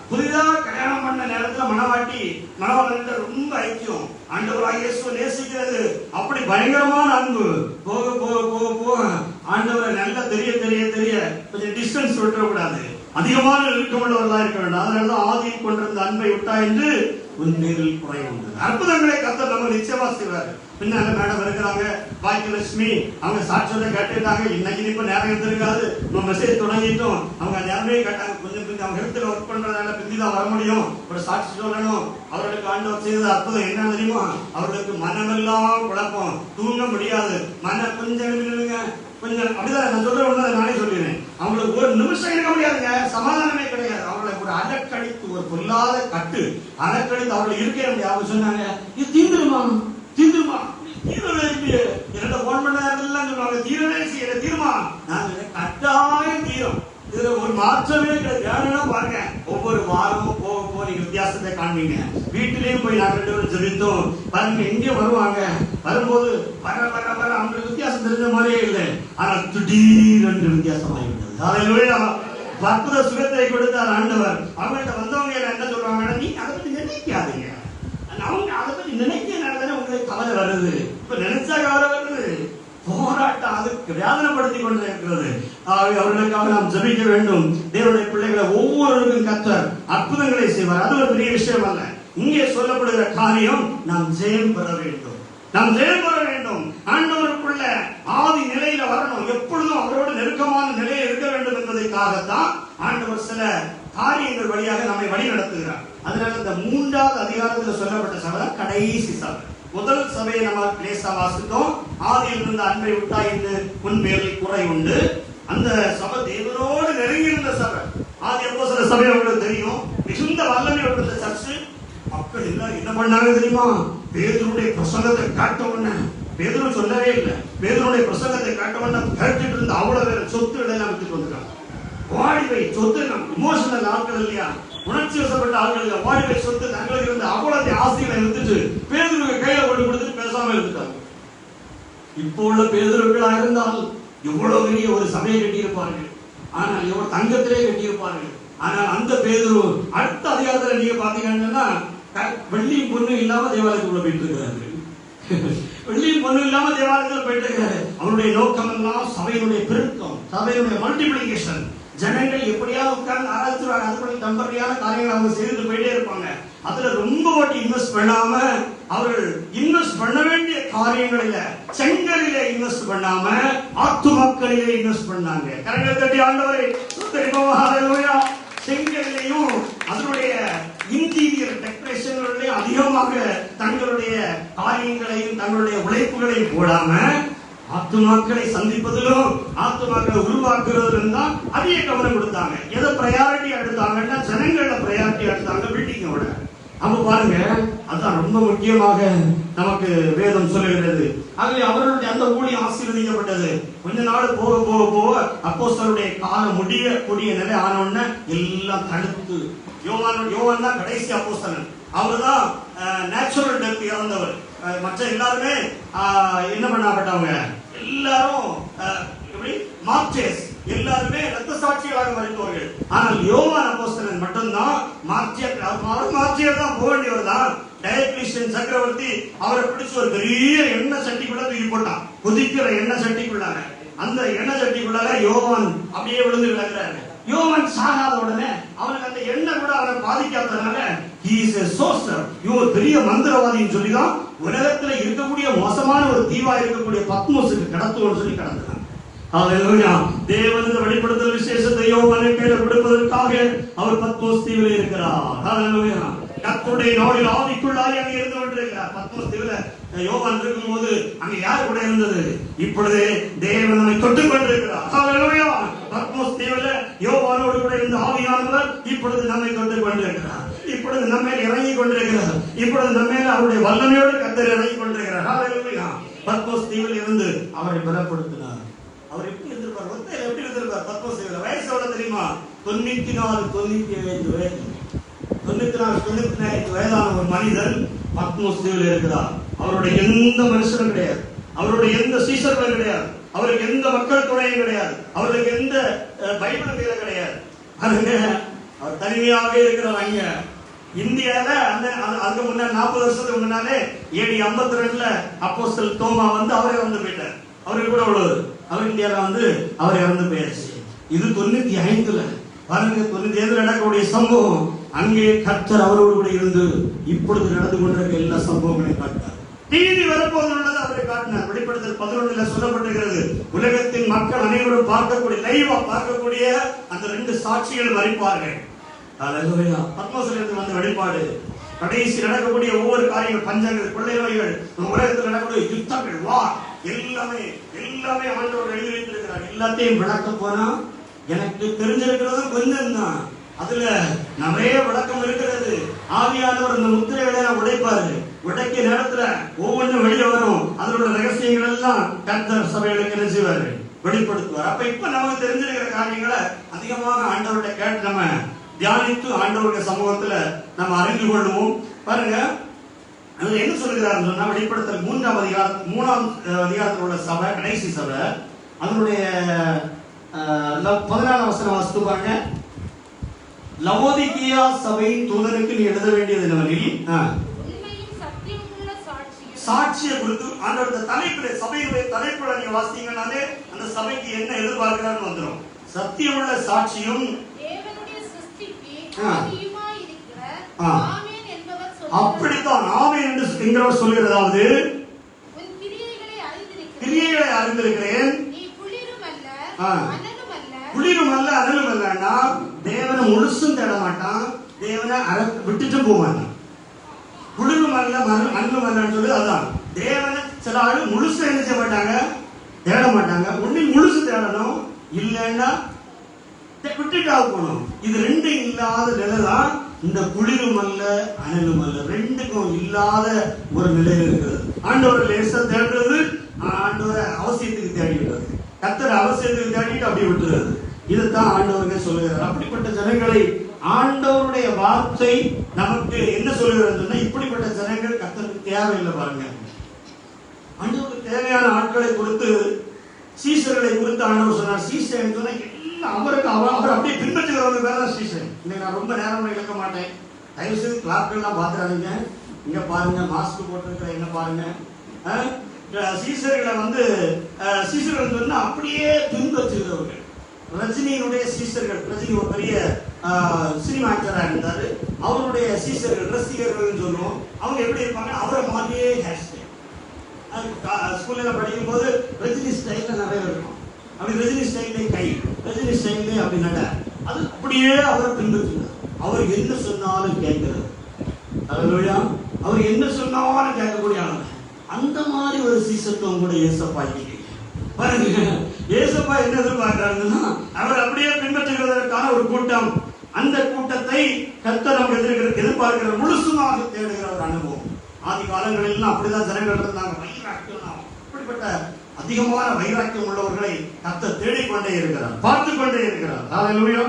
புதிதாக கல்யாணம் பண்ண நேரத்துல மணவாளன் ரொம்ப ஐக்கியம், ஆண்டவராகிய இயேசுவை நேசிக்கிறது அப்படி பயங்கரமான அன்பு. போக போக போக போக ஆண்டவரை நல்லா தெரிய கொஞ்சம் டிஸ்டன்ஸ் விட்டுறக்கூடாது, அதிகமான நெருக்கமுள்ளவர்களா இருக்க வேண்டும். அதனாலதான் ஆதியில் கொண்டிருந்த அன்பை விட்டா என்று உன் பேரில் குறை உண்டு. அற்புதங்களை கர்த்தர் நம்ம நிச்சயமா செய்வார். பின்னால மேடம் இருக்கிறாங்க, பாக்கியலட்சுமி, அவங்க சாட்சியத்தை கேட்டுட்டாங்க. இன்னைக்கு இப்ப நேரம் இருந்திருக்காது, நம்ம மெசேஜ் தொடங்கிட்டோம். அவங்க நேரமே கேட்டாங்க, கொஞ்சம் பிந்தி அவங்க ஹெல்த்ல ஒர்க் பண்றதால பிந்தி தான் வர முடியும், ஒரு சாட்சி சொல்லணும். அவர்களுக்கு ஆண்டவர் செய்த அற்புதம் என்ன தெரியுமா? அவர்களுக்கு மனமெல்லாம் குழப்பம், தூங்க முடியாது, கொஞ்சம் அப்படிதான் நான் சொல்றேன், நானே சொல்லிடுறேன். அவங்களுக்கு ஒரு நிமிஷம் இருக்க முடியாதுங்க, சமாதானமே கிடையாது. அவங்களை ஒரு அலக்கடித்து, ஒரு பொல்லாத கட்டு அலக்கடித்து அவர்கள் இருக்க முடியாது. அவங்க சொன்னாங்க, இது தீந்துருமா என்னோட போன் பண்ண சொல்லுவாங்க, தீரவே செய்யற தீர்மா. நாங்க கட்டாயம் தீரும், இதுல ஒரு மாற்றமே கிடையாது. பாருங்க, ஒவ்வொரு வாரமும் போக போக நீங்க வித்தியாசத்தை காண்பீங்க. வீட்டிலேயும் போய் நாங்க 2 பேரும் ஜெபித்தோம் பாருங்க. எங்க வருவாங்க, வரும்போது வர அவங்களுக்கு வித்தியாசம் தெரிஞ்ச மாதிரியே இல்லை. ஆனா திடீரென்று வித்தியாசமாகிவிட்டது. ஹல்லேலூயா. அற்புத சுகத்தை கொடுத்தார் ஆண்டவர். அவங்கள்ட்ட வந்தவங்க என்ன சொல்றாங்க, நீ அதை பத்தி நினைக்காதீங்க. அவங்க அதை பத்தி நினைக்கிறதுனால உங்களுக்கு கவலை வருது. இப்ப நினைச்சா கவலை வருது. போராட்டம் அதுக்கு வேதனைப்படுத்தி கொண்டே இருக்கிறது. அவர்களுக்காக நாம் ஜெபிக்க வேண்டும். தேவனுடைய பிள்ளைகளை ஒவ்வொருவருக்கும் கர்த்தர் அற்புதங்களை செய்வார். அது ஒரு பெரிய விஷயம் அல்ல. இங்கே சொல்லப்படுகிற காரியம், நாம் ஜெயம் பெற வேண்டும். நாம் ஜெயம் பெற வேண்டும். ஆண்டவருக்குள்ள ஆதி நிலையில வரணும். எப்பொழுதும் அவரோடு நெருக்கமான நிலையில் இருக்க வேண்டும் என்பதற்காகத்தான் ஆண்டவர் சில காரியங்கள் வழியாக நம்மை வழி நடத்துகிறார். அதனால இந்த 3வது அதிகாரத்தில் சொல்லப்பட்ட சபை கடைசி சபை. முதல் சபையை நம்ம லேசா வாசித்தோம். ஆதியில் இருந்த அன்பை விட்டாய் என்று உன் பேரில் குறை உண்டு. அந்த சபை தேவனோடு நெருங்கி இருந்த சபை. ஆதி அப்போஸ்தலர் சபை உங்களுக்கு தெரியும், மிகுந்த வல்லமை உள்ள சர்ச். மக்கள் எல்லாம் என்ன பண்ணாங்க தெரியுமா? பேதுருடைய பிரசங்கத்தை காட்ட உடனே, பேதுரு சொல்லவே இல்லை, பேதுருடைய பிரசங்கத்தை காட்ட உடனே கேட்டுட்டு இருந்த அவ்வளவு பேர் சொத்துக்களை எல்லாம் விட்டுட்டு வந்துட்டாங்க. வாடிவை சொத்து, இமோஷனல் ஆட்கள் இல்லையா, உணர்ச்சி வசப்பட்ட ஆட்கள், வாடிவை சொத்து தங்களுக்கு இருந்த அவ்வளவு ஆசைகளை இருந்துட்டு பேதுருக்கு கையில கொண்டு கொடுத்துட்டு பேசாம இருந்துட்டாங்க. இப்போ உள்ள பேதுருக்களா இருந்தால் எவ்வளவு பெரிய ஒரு சபையை கட்டியிருப்பார்கள், ஆனால் எவ்வளவு தங்கத்திலே கட்டியிருப்பார்கள். ஆனால் அந்த பேதுரு அடுத்த அதிகாரத்தில் நீங்க பாத்தீங்கன்னா வெள்ளியும் பொண்ணும் இல்லாம தேவாலயத்துக்குள்ள போயிட்டு இருக்கிறார்கள். வெள்ளியும் பொண்ணும் இல்லாம தேவாலயத்தில் போயிட்டு இருக்கிறாரு. அவருடைய நோக்கம் எல்லாம் சபையினுடைய பெருக்கம், சபையினுடைய மல்டிபிளிகேஷன். ஜனங்கள் எப்படியாவது உட்கார்ந்து ஆராய்ச்சிவாங்க, அதுக்குள்ள டெம்பரரியான காரியங்களை அவங்க செய்து போயிட்டே இருப்பாங்க. அதுல ரொம்ப வாட்டி இன்வெஸ்ட் பண்ணாம, அவர்கள் இன்வெஸ்ட் பண்ண வேண்டிய காரியங்களில, செங்கலிலே இன்வெஸ்ட் பண்ணாம ஆத்துமக்களிலே இன்வெஸ்ட் பண்ணாங்க. கரங்களை தட்டி ஆண்டவரே ஸ்தோத்திரிப்போம். ஹல்லேலூயா. செங்கலிலேயும் அதனுடைய இன்டீரியர் டெக்கரேஷன்களிலேயும் அதிகமாக தங்களுடைய காரியங்களையும் தங்களுடைய உழைப்புகளையும் போடாம ஆத்துமாக்களை சந்திப்பதிலும் ஆத்துமாக்களை உருவாக்குறதுலும் தான் அதிக கவனம் கொடுத்தாங்க. எதை பிரையாரிட்டி எடுத்தாங்கன்னா ஜனங்கள பிரையாரிட்டி எடுத்தாங்க, பில்டிங்கோட. அப்ப பாருங்க, அதுதான் ரொம்ப முக்கியமாக நமக்கு வேதம் சொல்லுகிறது. ஆகவே அவர்களுடைய அந்த ஊழியம் ஆசீர்வதிக்கப்பட்டது. கொஞ்ச நாள் போக போக போக அப்போஸ்தலருடைய காலம் முடியக்கூடிய நிலை ஆனோடனே எல்லாம் தடுத்து, யோவான் தான் கடைசி அப்போஸ்தலன். அவர்தான் நேச்சுரல் டெத் இறந்தவர். மற்ற எல்லாருமே என்ன பண்ணப்பட்டவங்க, எல்லாரும் மார்ச்சர்ஸ், எல்லாருமே ரத்த சாட்சிகளாக மறித்தவர்கள். ஆனால் யோவான் அப்போஸ்தலன் மட்டும்தான் மார்ச்சியர் தான் போக வேண்டியவர் தான். டயக்லீசியன் சக்கரவர்த்தி அவரை பிடிச்சு ஒரு பெரிய எண்ணெய் சட்டிக்குள்ள தூக்கி போட்டான். கொதிக்கிற எண்ணெய் சட்டிக்குள்ளாங்க. அந்த எண்ணெய் சட்டிக்குள்ளாக யோவான் அப்படியே விழுந்து விளக்குறாரு. யோவான் சாகாத உடனே அவனுக்கு அந்த எண்ணெய் கூட அவனை பாதிக்காதனால he is a sorcerer, இவன் பெரிய மந்திரவாதின்னு சொல்லிதான் உலகத்துல இருக்கக்கூடிய மோசமான ஒரு தீவா இருக்கக்கூடிய பத்மோஸுக்கு கடத்துவோம்னு சொல்லி கடத்துறான். ஹல்லேலூயா. தேவன் இந்த வெளிப்படுத்தல் விசேஷத்தை யோவானுக்கு கையில கொடுப்பதற்காக அவர் பத்மோஸ் தீவிலே இருக்கிறார். ஹல்லேலூயா. கர்த்தருடைய நாளில் ஆவிக்குள்ளாய் அங்கே இருந்து கொண்டிருக்கிறார். பத்மோஸ் தீவில யோவான் இருக்கும்போது அங்க யார் கூட இருந்தது? இப்பொழுது தேவன் நம்மை தொட்டுக் கொண்டிருக்கிறார். ஹல்லேலூயா. பத்மோஸ் தீவில யோவானோடு கூட இருந்த ஆவியானவர் இப்பொழுது நம்மை தொட்டுக் கொண்டிருக்கிறார். இப்பொழுது நம்ம மேல் இறங்கி கொண்டிருக்கிறார். இப்பொழுது நம்ம மேல் அவருடைய வல்லமையோடு கர்த்தர் இறங்கி கொண்டிருக்கிறார். ஹல்லேலூயா. பத்மோஸ் தீவில் இருந்து அவரை பலப்படுத்தினார். அவர் எப்படி இருந்திருப்பார்? ஒத்தையில எப்படி இருந்திருப்பார்? பத்மோஸ் தீவில் வயசு எவ்வளவு தெரியுமா? 94 95 வயது. 94 வயதான ஒரு மனிதன் பத்மோஸ் தீவில் இருக்கிறார். அவருடைய எந்த மனுஷனும் கிடையாது, அவருடைய எந்த சீசர்களும் கிடையாது, அவருக்கு எந்த மக்கள் துணையும் கிடையாது, அவருக்கு எந்த பைபிள் கையில கிடையாது. அவர் தனிமையாக இருக்கிறார். அங்க இந்தியால அதுக்கு முன்ன 40 வருஷத்துக்கு முன்னாலே AD 52 அப்போஸ்தலர் தோமா வந்து அவரே வந்து போயிட்டார். அவருக்கு கூட உள்ளது. அவர் இந்தியால வந்து அவர் இறந்து போயாச்சு. இது 95 பாருங்க, 97 நடக்கக்கூடிய சம்பவம். அங்கே கர்த்தர் அவரோடு கூட இருந்து இப்பொழுது நடந்து கொண்டிருக்க எல்லா சம்பவங்களையும் காட்டினார். நீதி வரப்போது உள்ளது அவரை காட்டினார். வெளிப்படுத்தல் 11 சொல்லப்பட்டிருக்கிறது, உலகத்தின் மக்கள் அனைவரும் பார்க்கக்கூடிய, லைவா பார்க்கக்கூடிய அந்த 2 சாட்சிகள் மறிப்பார்கள். அல்லேலூயா. பத்மோசிலிருந்து வந்த வெளிப்பாடு, கடைசி நடக்கக்கூடிய ஒவ்வொரு காரியங்கள், பஞ்சங்கள், கொள்ளை நோய்கள், உலகத்தில் நடக்கக்கூடிய யுத்தங்கள், வார், எல்லாமே ஆண்டவர் எழுதி வைத்திருக்கிறார். எல்லாத்தையும் விளக்க போனா எனக்கு தெரிஞ்சிருக்கிறது கொஞ்சம் தான், அதுல நிறைய விளக்கம் இருக்கிறது. ஆவியானவர் இந்த முத்திரைகளை உடைப்பாரு. உடைக்க நேரத்துல ஒவ்வொன்றும் வெளியே வரும். அதோட ரகசியங்கள் எல்லாம் கர்த்தர் சபைகளுக்கு என்ன செய்வாரு? வெளிப்படுத்துவார். அப்ப இப்ப நமக்கு தெரிஞ்சிருக்கிற காரியங்களை அதிகமாக ஆண்டவர்கிட்ட கேட்டு நம்ம தியானித்து ஆண்டவருடைய சமூகத்துல நம்ம அறிந்து கொள்வோம். பாருங்க, அதுல என்ன சொல்லுகிறாருன்னு சொன்னா, வெளிப்படுத்தல் 3ஆம் அதிகாரத்தில் உள்ள சபை, கடைசி சபை, அதனுடைய 14ஆம் வசனம் வாசித்து பாருங்க. லவோதிகியா சபையின் தூதனுக்கு நீ எழுத வேண்டியது என்னவெனில், சாட்சியை குறித்து ஆண்டவர் தலைப்பிலே, சபையுடைய தலைப்புல நீங்க வாசித்தீங்கன்னாலே அந்த சபைக்கு என்ன எதிர்பார்க்கிறான்னு வந்துடும். சத்தியமுள்ள சாட்சியும் அப்படித்தான் ஆமென் என்று என்கிறவர் சொல்கிறதாவது, கிரியைகளை அறிந்திருக்கிறேன், குளிரும் அல்ல அனலும் அல்லன்னா தேவனை முழுசும் தேட மாட்டான், தேவனை விட்டுட்டு போக மாட்டான். குளிரும் அல்ல அனலும் அல்லன்னு சொல்லி அதான் தேவனை சில ஆளு முழுசு என்ன செய்ய மாட்டாங்க, தேட மாட்டாங்க. ஒன்னும் முழுசு தேடணும், இல்லைன்னா விட்டுட்டா போகணும். இது 2 இல்லாத நிலைதான் இந்த குளிரும் அல்ல அனலும் அல்ல, 2க்கும் இல்லாத ஒரு நிலையில் இருக்கிறது. ஆண்டவரை லேசா தேடுறது, ஆண்டவரை அவசியத்துக்கு தேடிடுறது, கர்த்தர் அவசியத்துக்கு தேடிட்டு அப்படி விட்டுறது. இதுதான் ஆண்டவருங்க சொல்லுகிறார். அப்படிப்பட்ட ஜனங்களை ஆண்டவருடைய வார்த்தை நமக்கு என்ன சொல்லுகிறது சொன்னா, இப்படிப்பட்ட ஜனங்கள் கர்த்தருக்கு தேவையில்லை. பாருங்க, ஆண்டவருக்கு தேவையான ஆட்களை கொடுத்து, சீசர்களை குறித்து ஆண்டவர் சொன்னார். சீசர் சொன்னா அவருக்கு அவர் அப்படியே பின்பற்றுகிறவங்க பேர் தான் சீசர். இன்னைக்கு நான் ரொம்ப நேரம் இழக்க மாட்டேன், தயவு செய்து கிளாப்லாம் பார்த்துறாதீங்க. இங்க பாருங்க, மாஸ்க் போட்டிருக்கிற என்ன பாருங்க, சீசர்களை சீசர்கள் சொன்னா அப்படியே பின்பற்றுகிறவர்கள். ரஜினியினுடைய சீசர்கள், ரஜினி ஒரு பெரிய சினிமா ஆக்டரா இருந்தாரு, அவருடைய சீசர்கள் ரசிகர்கள் சொல்லுவோம். அவங்க எப்படி இருப்பாங்க, அவரை மாதிரியே ஹேர் ஸ்டைல். ஸ்கூல்ல படிக்கும் போது ரஜினி ஸ்டைல்ல நிறைய இருக்கும். அப்படி ரஜினி ஸ்டைல்லே கை, ரஜினி ஸ்டைல்லே அப்படி நட, அது அப்படியே அவரை பின்பற்றுகிறார். அவர் என்ன சொன்னாலும் கேட்கிறார். அல்லேலூயா. அவர் என்ன சொன்னாலும் கேட்கக்கூடிய ஆளு. அந்த மாதிரி ஒரு சீசத்துவம் கூட ஏசப்பா பாருங்க. ஏசப்பா என்ன எதிர்பார்க்கிறாங்கன்னா, அவர் அப்படியே பின்பற்றுகிறதற்கான ஒரு கூட்டம். அந்த கூட்டத்தை கர்த்தர் நமக்கு எதிர்பார்க்கிற, முழுசுமாக தேடுகிற ஒரு அனுபவம். ஆதி காலங்களில் அப்படிதான் ஜனங்கள் இருந்தாங்க. வைராக்கியம், அப்படிப்பட்ட அதிகமான வைராக்கியம் உள்ளவர்களை கர்த்தர் தேடிக்கொண்டே இருக்கிறார், பார்த்து கொண்டே இருக்கிறார். அல்லேலூயா.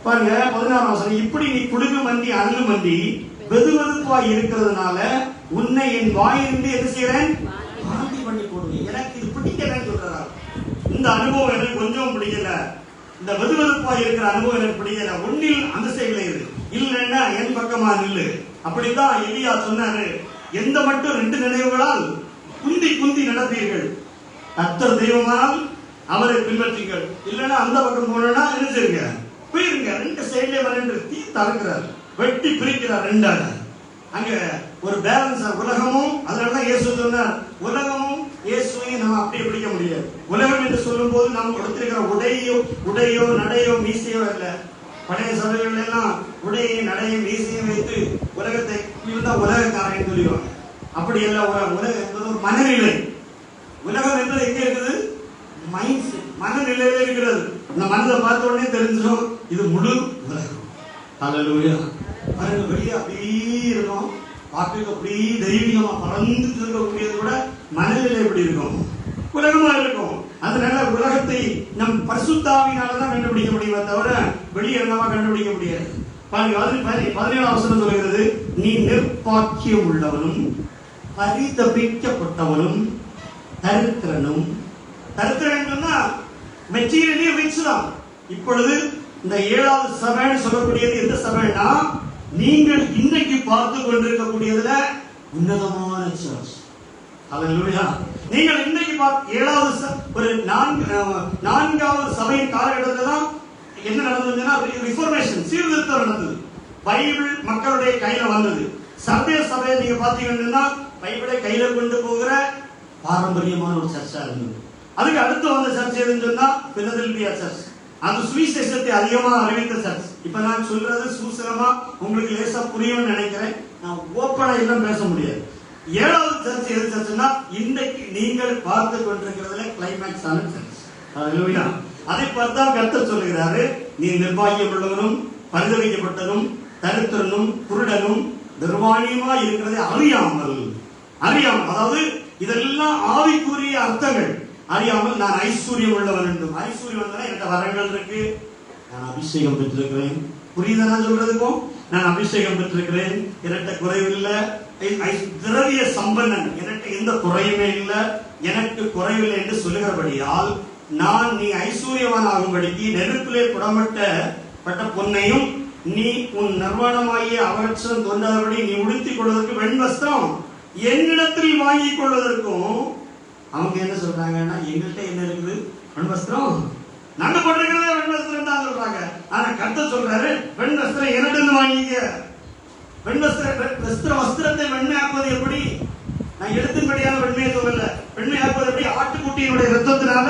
பாருங்க 16ஆம் வசனம், இப்படி நீ குளிரும் அந்தி அனலும் அந்தி வெதுவெதுப்பாய் இருக்கிறதுனால உன்னை என் வாயிலிருந்து என்ன செய்கிறேன், வாந்தி பண்ணி போடுவேன். எனக்கு இது பிடிக்கலன்னு சொல்றாரு. இந்த அனுபவம் எனக்கு கொஞ்சம் பிடிக்கல, இந்த வெதுவெதுப்பாய் இருக்கிற அனுபவம் எனக்கு பிடிக்கல. ஒன்னில் அந்த செயல இரு, இல்லைன்னா என் பக்கமா நில்லு. அப்படித்தான் எலியா சொன்னாரு. எந்த மட்டும் 2 நினைவுகளால் குந்தி குந்தி நடப்பீர்கள். கர்த்தர் தெய்வமானால் அவரை பின்பற்றுங்கள், இல்லைன்னா அந்த பக்கம் போனா என்ன செய்யுங்க, போயிருங்க. 2 சைட்ல வந்து தீ தரக்கிறார், வெட்டி பிரிக்கிறார் 2ஆக. அங்க ஒரு பேலன்ஸ். உலகமும், அதனாலதான் இயேசு சொன்னார், உலகமும் இயேசுவையும் நம்ம அப்படியே பிடிக்க முடியாது. உலகம் என்று சொல்லும் போது நாம் கொடுத்திருக்கிற உடையோ நடையோ மீசையோ இல்ல. பழைய சபைகள் எல்லாம் உடையையும் நடையும் மீசையும் வைத்து உலகத்தை உலகக்காரன் சொல்லுவாங்க. அப்படி எல்லாம் உலகம் என்பது ஒரு மனநிலை. உலகம் என்பது எங்க இருக்குது, மைண்ட் செட், மனநிலையில இருக்கிறது. இந்த மனதை பார்த்த உடனே தெரிஞ்சிடும் இது முழு உலகம். அல்லேலூயா. பாருங்க, வெளியே அப்படியே இருக்கும், பார்க்க அப்படியே தெய்வீகமா பறந்து இருக்கக்கூடியது கூட மனநிலை எப்படி இருக்கும், உலகமா இருக்கும். அதனால உலகத்தை நம் பரிசுத்தாவினாலதான் கண்டுபிடிக்க முடியுமே தவிர வெளியே என்னவா கண்டுபிடிக்க முடியாது. பாருங்க, 17ஆம் வசனம் சொல்கிறது, நீ நிர்பாக்கியம் உள்ளவனும் பரிதபிக்கப்பட்டவனும் தரித்திரனும். தரித்திரன் மெட்டீரியலி ரிச் தான். இப்பொழுது இந்த 7வது சபைன்னு சொல்லக்கூடியது எந்த சபைனா, நீங்கள் இன்னைக்கு பார்த்து கொண்டிருக்கக்கூடியதுல உன்னதமான சர்ச். அல்லேலூயா. நீங்கள் இன்னைக்கு 7வது ஒரு 4வது சபையின் காலகட்டத்தில் தான் என்ன நடந்ததுன்னா, ரிஃபார்மேஷன், சீர்திருத்தம் நடந்தது. பைபிள் மக்களுடைய கையில வந்தது. சபையை நீங்க பாத்தீங்கன்னா பைபிளை கையில கொண்டு போகிற பாரம்பரியமான ஒரு சர்ச்சா இருந்தது. அதுக்கு அடுத்து வந்த சர்ச் எதுன்னு சொன்னா பிலதெல்பியா சர்ச். அது சுவிசேஷத்தை அதிகமா அறிவித்த சர்ச். இப்ப நான் சொல்றது சூசகமா உங்களுக்கு லேசா புரியும்னு நினைக்கிறேன். நான் ஓப்பனா எல்லாம் பேச முடியாது. 7வது சர்ச் எது சர்ச்னா இன்றைக்கு நீங்கள் பார்த்து கொண்டிருக்கிறதுல கிளைமேக்ஸ் ஆன சர்ச். ஹalleluya. அதை பார்த்தா கர்த்தர் சொல்லுகிறாரு, நீ நிர்வாகியம் உள்ளவனும் பரிதவிக்கப்பட்டதும் தரித்திரனும் குருடனும் நிர்வாணியமா இருக்கிறதை அறியாமல், அதாவது இதெல்லாம் ஆவிக்குரிய அர்த்தங்கள் அறியாமல் நான் ஐஸ்வர்யம் உள்ளவன் என்றும். ஐஸ்வர்யம் என்கிட்ட வரங்கள் இருக்கு, நான் அபிஷேகம் பெற்றிருக்கிறேன். புரியுதா நான் சொல்றதுக்கும்? நான் அபிஷேகம் பெற்றிருக்கிறேன், என்கிட்ட குறைவில்லை, திரவிய சம்பன்னன், எனக்கு எந்த குறையுமே இல்லை, எனக்கு குறைவில்லை என்று சொல்லுகிறபடியால் நான் நீ ஐஸ்வர்யவான் ஆகும்படிக்கு நெருப்பிலே புடமிட்டப்பட்ட பொன்னையும் நீ உன் நிர்வாணமாகிய அவற்றம் தோன்றாதபடி நீ உடுத்திக் கொள்வதற்கு வெண் வஸ்திரம் என்னிடத்தில் வாங்கிக் கொள்வதற்கும். அவங்க என்ன சொல்றாங்கன்னா, எங்கள்கிட்ட என்ன இருக்குது? வெண் வஸ்திரம். நாங்க போட்டிருக்கிறதே வெண் வஸ்திரம் தான் சொல்றாங்க. ஆனா கர்த்தர் சொல்றாரு, வெண் வஸ்திரம் என்னிடம் வாங்கிக்க. வெண் வஸ்திரத்தை வெண்மையாக்குவது எப்படி? நான் எழுத்தின்படியான வெண்மையை சொல்லல. வெண்மையாக்குவது எப்படி? ஆட்டுக்குட்டியினுடைய ரத்தத்தினால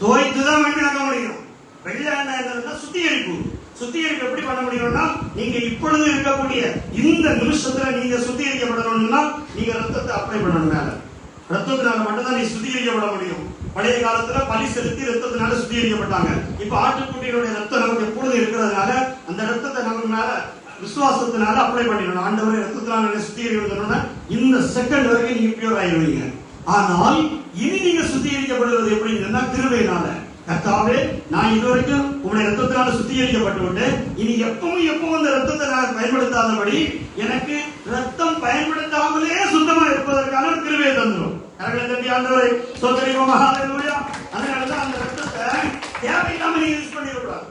துவைத்துதான் வெண்மையாக்க முடியும். வெள்ளை என்ன? சுத்திகரிப்பு. சுத்திகரிப்பு எப்படி பண்ண முடியும்னா, நீங்க இப்பொழுது இருக்கக்கூடிய இந்த நிமிஷத்துல நீங்க சுத்திகரிக்கப்படணும்னா நீங்க ரத்தத்தை அப்ளை பண்ணணும். மேல ரத்தத்தினால மட்டும்தான் நீ சுத்திகரிக்கப்பட முடியும். பழைய காலத்துல பலி செலுத்தி ரத்தத்தினால சுத்திகரிக்கப்பட்டாங்க. இப்ப ஆட்டுக்குட்டியினுடைய ரத்தம் நமக்கு எப்பொழுது இருக்கிறதுனால அந்த ரத்தத்தை நம்ம மேல விசுவாசத்தினால அப்ளை பண்ணிடணும். ஆண்டவரே ரத்தத்தினால சுத்திகரிக்கணும்னா இந்த செகண்ட் வரைக்கும் நீங்க பியூர் ஆயிடுவீங்க. ஆனால் இனி நீங்க சுத்திகரிக்கப்படுவது எப்படின்னா கிருபையினால. கர்த்தாவே, நான் இதுவரைக்கும் உங்களுடைய ரத்தத்தினால சுத்திகரிக்கப்பட்டு விட்டேன், இனி எப்பவும் அந்த ரத்தத்தை நான் பயன்படுத்தாதபடி எனக்கு ரத்தம் பயன்படுத்தாமலே சுத்தமா இருப்பதற்கான ஒரு கிருபையை தந்துடும். ஆண்டவரை ஸ்தோத்திரிப்போம். ஹல்லேலூயா. அதனாலதான் அந்த ரத்தத்தை தேவையில்லாம நீங்க யூஸ் பண்ணிடக்கூடாது.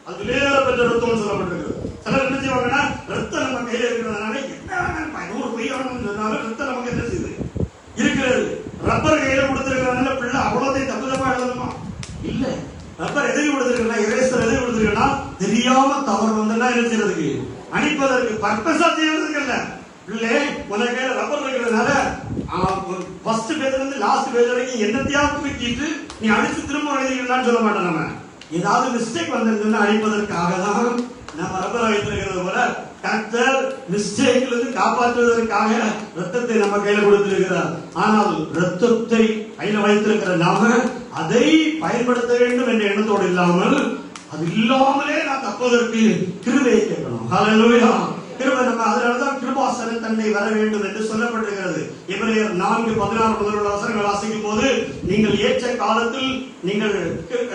அது விலையேறப்பட்ட ரத்தம் சொல்லப்பட்டிருக்கு. சிலர் என்ன செய்வாங்கன்னா, ரத்தம் நம்ம கையில இருக்கிறதுனால என்ன 100 பொய் ஆகணும்னு சொன்னாலும் ரத்தம் நமக்கு என்ன செய்யுது இருக்கிறது. ரப்பர் கையில கொடுத்திருக்கிறதுனால பிள்ளை அவ்வளோத்தையும் தப்பு தப்பா எழுதணுமா? இல்ல. ரப்பர் எதை கொடுத்திருக்கா, இரேசர் எதை கொடுத்திருக்கா, தெரியாம தவறு வந்தா என்ன செய்யறதுக்கு, அடிப்பதற்கு, பர்பஸா செய்யறதுக்கு இல்ல. பிள்ளை முதல் கையில ரப்பர் இருக்கிறதுனால ஃபர்ஸ்ட் பேஜ்ல இருந்து லாஸ்ட் பேஜ் வரைக்கும் என்னத்தையாவது தூக்கிட்டு நீ அடிச்சு திரும்ப எழுதிக்கலாம்னு சொல்ல மாட்டோம். நம்ம ஏதாவது மிஸ்டேக் வந்திருந்தா அடிப்பதற்காக தான் நம்ம ரப்பர் வைத்திருக்கிறது போல கர்த்தர் மிஸ்டேக்ல இருந்து காப்பாற்றுவதற்காக ரத்தத்தை நம்ம கையில கொடுத்திருக்கிறார். ஆனால் ரத்தத்தை கையில வைத்திருக்கிற நாம அதை பயன்படுத்த வேண்டும் என்ற எண்ணத்தோடு இல்லாமல், அது இல்லாமலே நான் தப்பதற்கு கிருபையை கேட்கணும். ஹல்லேலூயா. கிருபை நம்ம அதனாலதான் கிருபாசன தன்னை வர வேண்டும் என்று சொல்லப்பட்டிருக்கிறது. எபிரேயர் 4:16 முதல் வசனங்கள் வாசிக்கும் போது, நீங்கள் ஏற்ற காலத்தில் நீங்கள்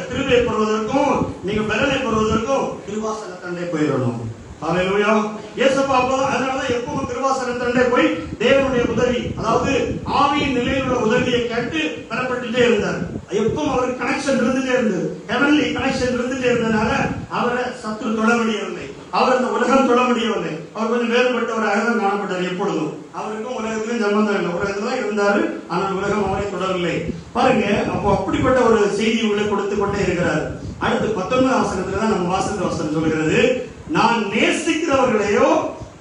கிருபை பெறுவதற்கும் நீங்கள் பலனை பெறுவதற்கும் கிருபாசன தன்னை போயிடணும். ஹல்லேலூயா. இயேசுப்பா அதனாலதான் எப்பவும் கிருபாசன தன்னை போய் தேவனுடைய உதவி, அதாவது ஆவியின் நிலையில் உள்ள உதவியை கேட்டு பெறப்பட்டுட்டே இருந்தார். எப்பவும் அவருக்கு கனெக்ஷன் இருந்துட்டே இருந்தது, ஹெவன்லி கனெக்ஷன் இருந்துட்டே இருந்ததுனால அவரை சத்துரு தொட முடியவில்லை, அவர் அந்த உலகம் தொட முடியவில்லை. அவர் கொஞ்சம் வேறுபட்டவராக தான் காணப்பட்டார். எப்பொழுதும் அவருக்கும் உலகத்திலும் சம்பந்தம் இல்லை, உலகத்துல இருந்தாரு, ஆனால் உலகம் அவரை தொடரவில்லை. பாருங்க, அப்போ அப்படிப்பட்ட ஒரு செய்தி உள்ள கொடுத்து கொண்டே இருக்கிறார். அடுத்து 19 வசனத்துல தான் நம்ம வாசல் வசனம் சொல்கிறது, நான் நேசிக்கிறவர்களையோ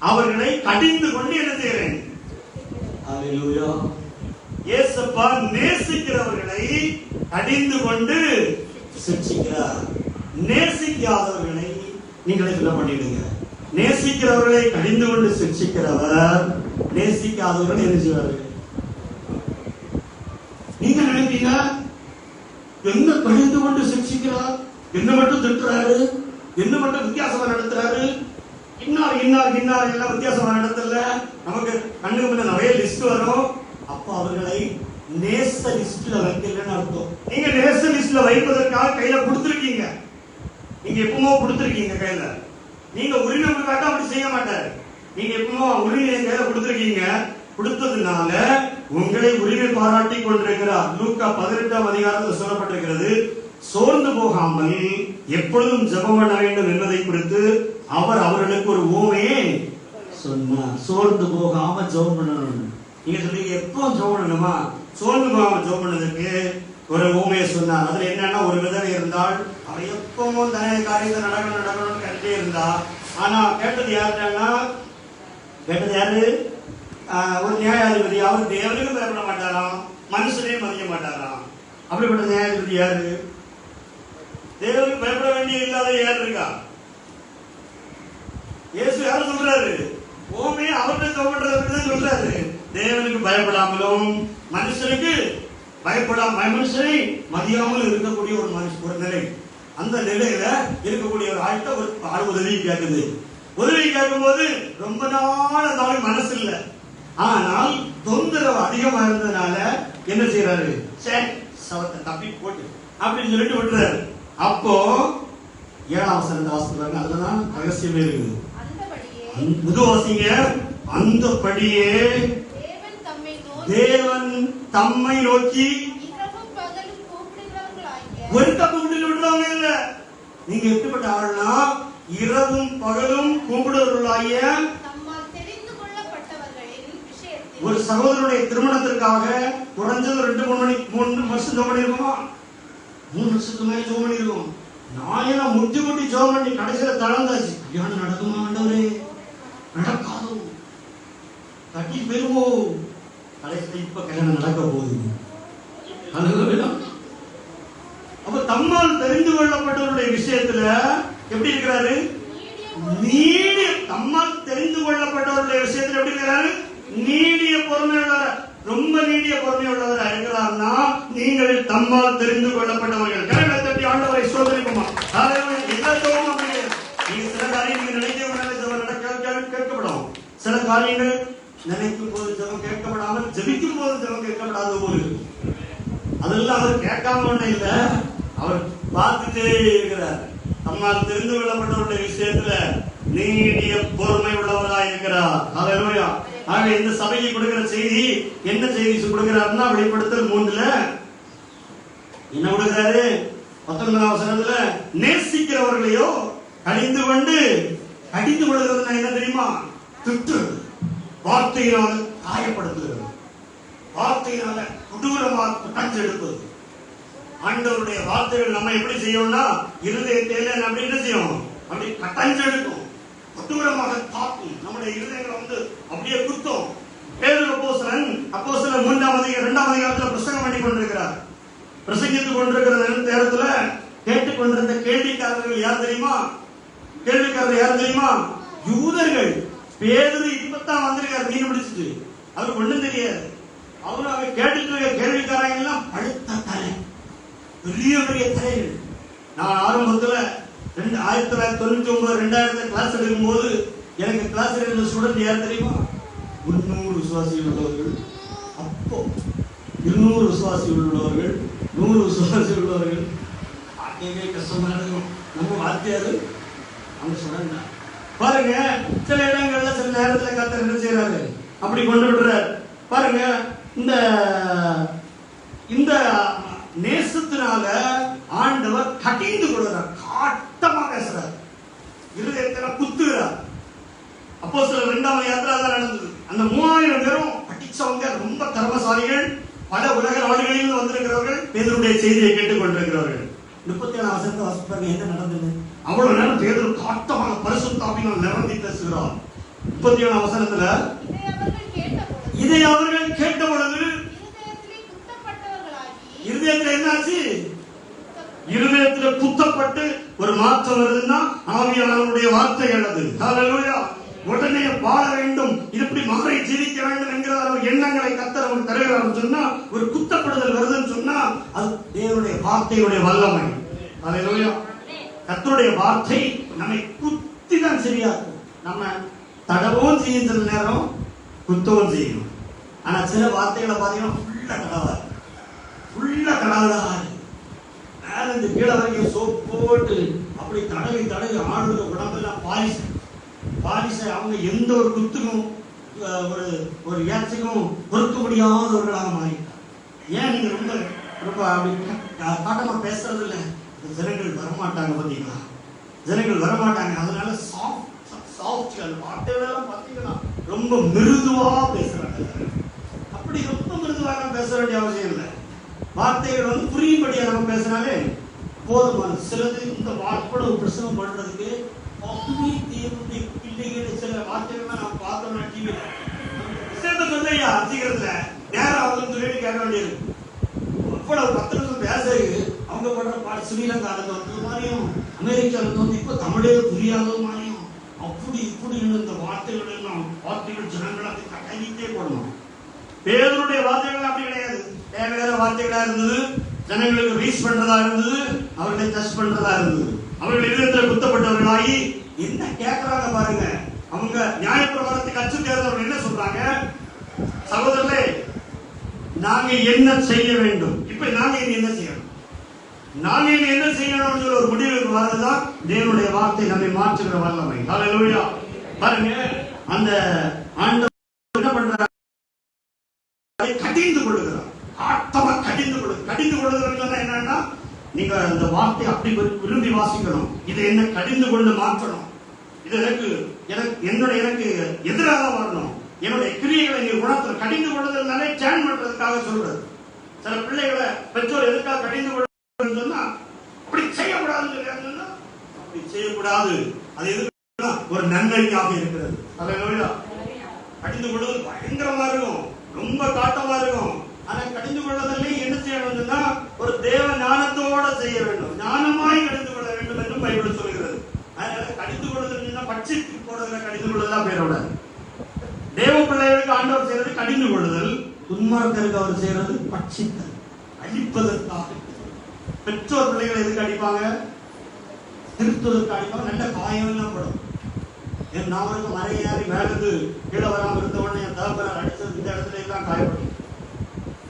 அவர்களை கடிந்து கொண்டு என்ன செய்கிறேன். ஹல்லேலூயா. இயேசுப்பா நேசிக்கிறவர்களை கடிந்து கொண்டு சிட்சிக்கிறார். நேசிக்காதவர்களை நீங்களே சொல்ல பண்ணிடுங்க. நேசிக்கிறவர்களை கடிந்து கொண்டு சிட்சிக்கிறவர் நேசிக்காதவர்கள் என்ன செய்வார்கள்? நீங்க நினைப்பீங்க, என்ன கடிந்து கொண்டு சிட்சிக்கிறார், என்ன மட்டும் திட்டுறாரு, என்ன மட்டும் வித்தியாசமா நடத்துறாரு, இன்னார் எல்லாம் வித்தியாசமா நடத்தல, நமக்கு கண்ணுக்கு முன்ன நிறைய லிஸ்ட் வரும். அப்ப அவர்களை நேச லிஸ்ட்ல வைக்கலன்னு அர்த்தம். நீங்க நேச லிஸ்ட்ல வைப்பதற்காக கையில கொடுத்திருக்கீங்க, நீங்க எப்பவுமோ கொடுத்திருக்கீங்க கையில. நீங்க உரிமை காட்ட அப்படி செய்ய மாட்டாரு. நீங்க எப்பவுமோ உரிமையை கையில கொடுத்திருக்கீங்க, கொடுத்ததுனால உங்களை உரிமை பாராட்டி கொண்டிருக்கிறார். லூக்கா 18ஆம் அதிகாரத்தில் சொல்லப்பட்டிருக்கிறது, சோர்ந்து போகாமல் எப்பொழுதும் ஜெபம் பண்ண வேண்டும் என்பதை குறித்து அவர் அவர்களுக்கு ஒரு உவமையை சொன்னார். சோர்ந்து போகாம ஜெபம் பண்ணணும். நீங்க சொல்றீங்க எப்போ ஜெபம் பண்ணணுமா? சோர்ந்து போகாம ஜெபம் பண்ணதுக்கு ஒரு உவமையை சொன்னார். அதுல என்னன்னா, ஒரு விதவை இருந்தால் அவர் எப்பவும் தனது காரியத்தை நடக்கணும்னு கண்டே இருந்தா, ஆனா கேட்டது யாருன்னா, கேட்டது யாரு? ஒரு நியாயாதிபதி. அவர் தேவனுக்கு பயப்பட மாட்டாராம், மனுஷனையும் மதிக்க மாட்டாராம். அப்படிப்பட்ட நியாயாதிபதி யாரு? தேவனுக்கு பயப்பட வேண்டிய இல்லாத யார் இருக்கா? இயேசு யாரு சொல்றாரு? ஓமே அவர்கிட்ட சொல்றதுக்கு சொல்றாரு. தேவனுக்கு பயப்படாமலும் மனுஷனுக்கு மனுஷனை மதியாமல் இருக்கக்கூடிய ஒரு நிலை. அந்த நிலையில இருக்கக்கூடிய ஒரு ஆழ்த்த ஒரு ஆள் உதவி கேட்குது. உதவி கேட்கும் போது ரொம்ப நாள் மனசு இல்லை. ஆனால் தொந்தரவு அதிகமா இருந்ததுனால என்ன செய்யறாரு? சவத்தை தப்பி போட்டு அப்படின்னு சொல்லிட்டு விட்டுறாரு. அப்போ 7ஆம் வசனத்தை வாசிக்கிறாங்க. அதுதான் ரகசியமே இருக்குது. புதுவாசிங்க. அந்தபடியே தேவன் தம்மை நோக்கி ஒரு கூப்பிட்டு விடுறவங்க இல்ல. நீங்க எப்படிப்பட்ட ஆள்னா இரவும் பகலும் கூப்பிடுவர்களாகிய ஒரு சகோதரனுடைய திருமணத்திற்காக குறைஞ்சது 2-3 வருஷம் ஜோம் பண்ணிருக்கோமா? 3 வருஷத்துக்கு மேல ஜோம் பண்ணிருக்கோம். நாயெல்லாம் முட்டி ஜோம் பண்ணி கடைசியில தளர்ந்தாச்சு. கல்யாணம் நடக்குமா ஆண்டவரே? நடக்காதோ, கட்டி பெறுவோம். கடைசியில இப்ப கல்யாணம் நடக்க போகுது. அப்ப தம்மால் தெரிந்து கொள்ளப்பட்டவருடைய விஷயத்துல எப்படி இருக்கிறாரு? தம்மால் தெரிந்து கொள்ளப்பட்டவருடைய விஷயத்துல எப்படி இருக்கிறாரு? நீடிய பொறுமை உள்ளவர். ரொம்ப நீடிய பொறுமை உள்ளவரா இருக்கிறார்னா நீங்கள் தம்மால் தெரிந்து கொள்ளப்பட்டவர்கள். கரங்களை தட்டி ஆண்டவரை சோதனைக்குமா? சில காரியங்கள் நினைக்க கேட்கப்படும். சில காரியங்கள் நினைக்கும் போது ஜெபம் கேட்கப்படாமல், ஜெபிக்கும் போது ஜெபம் கேட்கப்படாத போது அதெல்லாம் அவர் கேட்காம ஒண்ணு இல்ல, அவர் பார்த்துட்டே இருக்கிறார். தம்மால் தெரிந்து கொள்ளப்பட்டவருடைய விஷயத்துல நீடிய பொறுமை உள்ளவராக இருக்கிறார். ஹல்லேலூயா. ஆக இந்த சபைக்கு கொடுக்கிற செய்தி என்ன செய்தி கொடுக்கிறாருன்னா, வெளிப்படுத்தல் 3ல என்ன கொடுக்கிறாரு? 19ஆம் வசனத்துல நேசிக்கிறவர்களையோ கடிந்து கொள்கிறது என்ன தெரியுமா? திட்டுறது, வார்த்தையினால காயப்படுத்துகிறது, வார்த்தையினால கொடூரமாக குற்றஞ்செடுப்பது. ஆண்டவருடைய வார்த்தைகள் நம்ம எப்படி செய்யணும்னா இருதயத்தில அப்படி என்ன செய்யும்? அப்படி கட்டஞ்செடுக்கும், கொடூரமாக தாக்கும், நம்முடைய இருதயங்களை அப்படியே குத்தும். பேதுரு அப்போஸ்தலன் 3ஆம் அதிகாரம் 2ஆம் அதிகாரத்தில் பிரசங்கம் பண்ணி கொண்டிருக்கிறார். பிரசங்கித்துக் கொண்டிருக்கிற நேரத்துல கேட்டுக்கொண்டிருந்த கேள்விக்காரர்கள் யார் தெரியுமா? யூதர்கள். பேதுரு இப்பதான் வந்திருக்காரு மீன் பிடிச்சிட்டு, அவருக்கு ஒண்ணும் தெரியாது. அவரு கேட்டுட்டு இருக்க கேள்விக்காரங்க எல்லாம் பழுத்த தலை, பெரிய பெரிய தலைகள். நான் ஆரம்பத்துல 1999 2000 கிளாஸ் எடுக்கும் போது எனக்கு கிளாஸ் எடுக்கிற ஸ்டூடெண்ட் யார் தெரியுமா? 300 விசுவாசிகள் உள்ளவர்கள். அப்போ 200 விசுவாசிகள் உள்ளவர்கள், 100 விசுவாசிகள் உள்ளவர்கள். கேட்க கஷ்டமா இருக்கும். நம்ம வார்த்தையாது அவங்க சொல்றாங்க பாருங்க. சில இடங்கள்ல சில நேரத்துல கர்த்தர் என்ன செய்யறாரு? அப்படி கொண்டு விடுறாரு பாருங்க. இந்த நேசத்தினால ஆண்டவர் கடிந்து கொள்கிறார், காட்டமா பேசுறார், இருதயத்துல குத்துகிறார். அப்போஸ்தலர் 2ஆம் அதிகாரத்துல தான் நடந்தது. அந்த 3000 பேரும் படிச்சவங்க, ரொம்ப கர்மசாலிகள், பல உலக நாடுகளில் வந்திருக்கிறவர்கள், பேதுருடைய செய்தியை கேட்டுக் கொண்டிருக்கிறவர்கள். 37ஆம் வசனத்தை வாசிப்பாருங்க என்ன நடந்தது. அவ்வளவு நேரம் பேதுரு காட்டமாக பரிசுத்த ஆவியினால் நிரம்பி பேசுகிறார். 37ஆம் வசனத்துல இதை அவர்கள் கேட்ட பொழுது இருதயத்துல என்னாச்சு? இருதயத்துல குத்தப்பட்டு ஒரு மாற்றம் வருதுன்னா ஆவியானவருடைய வார்த்தை எழுது. ஹல்லேலூயா. உடனே வாழ வேண்டும், இப்படி மாறி ஜீவிக்க வேண்டும் என்கிற ஒரு எண்ணங்களை கர்த்தர் நமக்கு தருகிறார் சொன்னா, ஒரு குத்தப்படுதல் வருதுன்னு சொன்னா அது தேவனுடைய வார்த்தையுடைய வல்லமை. ஹல்லேலூயா. கர்த்தருடைய வார்த்தை நம்மை குத்தி தான் சரியாக்கும். நம்ம தடவும் செய்யும், சில நேரம் குத்தவும் செய்யும். ஆனா சில வார்த்தைகளை பாத்தீங்கன்னா ஃபுல்லா கடவுளா மேல இந்த கீழே வரைக்கும் சோப் போட்டு அப்படி தடவி ஆடுற உடம்பெல்லாம் பாலிசை அவங்க எந்த ஒரு குத்துக்கும் ஒரு ஏச்சுக்கும் பொறுக்க முடியாதவர்களாக மாறிட்டாங்க. ஏன் நீங்க ரொம்ப அப்படி காட்டமா பேசுறது இல்லை? ஜனங்கள் வரமாட்டாங்க, பாத்தீங்களா? ஜனங்கள் வரமாட்டாங்க. அதனால சாஃப்ட் வார்த்தைகளெல்லாம் பாத்தீங்கன்னா ரொம்ப மிருதுவா பேசுறாங்க. அப்படி ரொம்ப மிருதுவாக பேச வேண்டிய அவசியம் இல்லை. வார்த்தைகள் புரியும்படியா நம்ம பேசினாலே போதுமான. சிலது இந்த வார்த்தையோட பிரசவம் பண்றதுக்கு அப்படி தேவனுடைய பிள்ளைகளை சில வார்த்தைகள் நான் பார்த்தோம்னா டிவியில விஷயத்த சொல்லையா சீக்கிரத்துல நேரம் அவங்க சொல்லிட்டு கேட்க வேண்டியது. அவ்வளவு 10 நிமிஷம் பேசுறது அவங்க பண்ற பாட்டு ஸ்ரீலங்கால வந்தது மாதிரியும் அமெரிக்கால வந்து இப்ப தமிழே புரியாத மாதிரியும் அப்படி இப்படி இந்த வார்த்தைகள் எல்லாம் வார்த்தைகள் ஜனங்களை கையிட்டே போடணும். பேதருடைய வார்த்தைகள் அப்படி கிடையாது. வேற வார்த்தைகளா இருந்தது, ஜனங்களுக்கு ரீச் பண்றதா இருந்தது, அவர்களை டச் பண்றதா இருந்தது. அவர்கள் இதயத்துல குத்தப்பட்டவர்களாகி என்ன கேட்கறாங்க பாருங்க. அவங்க நியாயப்பிரமாணத்தை கற்று தேர்ந்தவர்கள் என்ன சொல்றாங்க? சகோதரர்களே, நாங்க என்ன செய்ய வேண்டும்? இப்ப நாங்க என்ன செய்யணும்? நாங்க என்ன செய்யணும்னு ஒரு முடிவுக்கு வரதுதான் தேவனுடைய வார்த்தை நம்மை மாற்றுகிற வல்லமை. ஹல்லேலூயா. பாருங்க, அந்த ஆண்டவர் என்ன பண்றார்? கடிந்து கொள்ளுகிறார். ஆத்மா கடிந்து கொள்ளுகிறது என்னன்னா, நீங்க அந்த வார்த்தை அப்படி விரும்பி வாசிக்கணும். இதை என்ன கடிந்து கொண்டு மாற்றணும். இது எனக்கு எதிராக வரணும். என்னுடைய கிரியைகளை நீ உணர்த்தணும். கடிந்து கொள்ளுதல்னாலே சேன் பண்றதுக்காக சொல்றது. சில பிள்ளைகளை பெற்றோர் எதுக்காக கடிந்து கொள்ளுன்னு சொன்னா, அப்படி செய்யக்கூடாதுன்னு, அப்படி செய்யக்கூடாது. அது எதுக்கு? ஒரு நன்மைக்காக இருக்கிறது. ஹல்லேலூயா. கடிந்து கொள்ளுதல் பயங்கரமா இருக்கும், ரொம்ப காட்டமா இருக்கும். ஆனா கடிந்து கொள்வதில்லை என்ன செய்யணும்னா, ஒரு தேவ ஞானத்தோட செய்ய வேண்டும். ஞானமாய் கடிந்து கொள்ள வேண்டும் என்று பைபிள் சொல்கிறது. அதனால கடிந்து கொள்வதில்லை பட்சி போடுறதுல கடிந்து கொள்வதுதான் பேரோட. தேவ பிள்ளைகளுக்கு ஆண்டவர் செய்யறது கடிந்து கொள்ளுதல், துன்மார்க்கருக்கு அவர் செய்யறது பட்சித்தல், அழிப்பதற்காக. பெற்றோர் பிள்ளைகளை எதுக்கு அடிப்பாங்க? திருத்துவதற்கு அடிப்பாங்க. நல்ல காயம் எல்லாம் படும். என் நாவலுக்கு மறையாரி மேலது கீழே வராமல் இருந்த உடனே என் தகப்பனார் அடித்தது இந்த இடத்துல எல்லாம் காயப்படும்.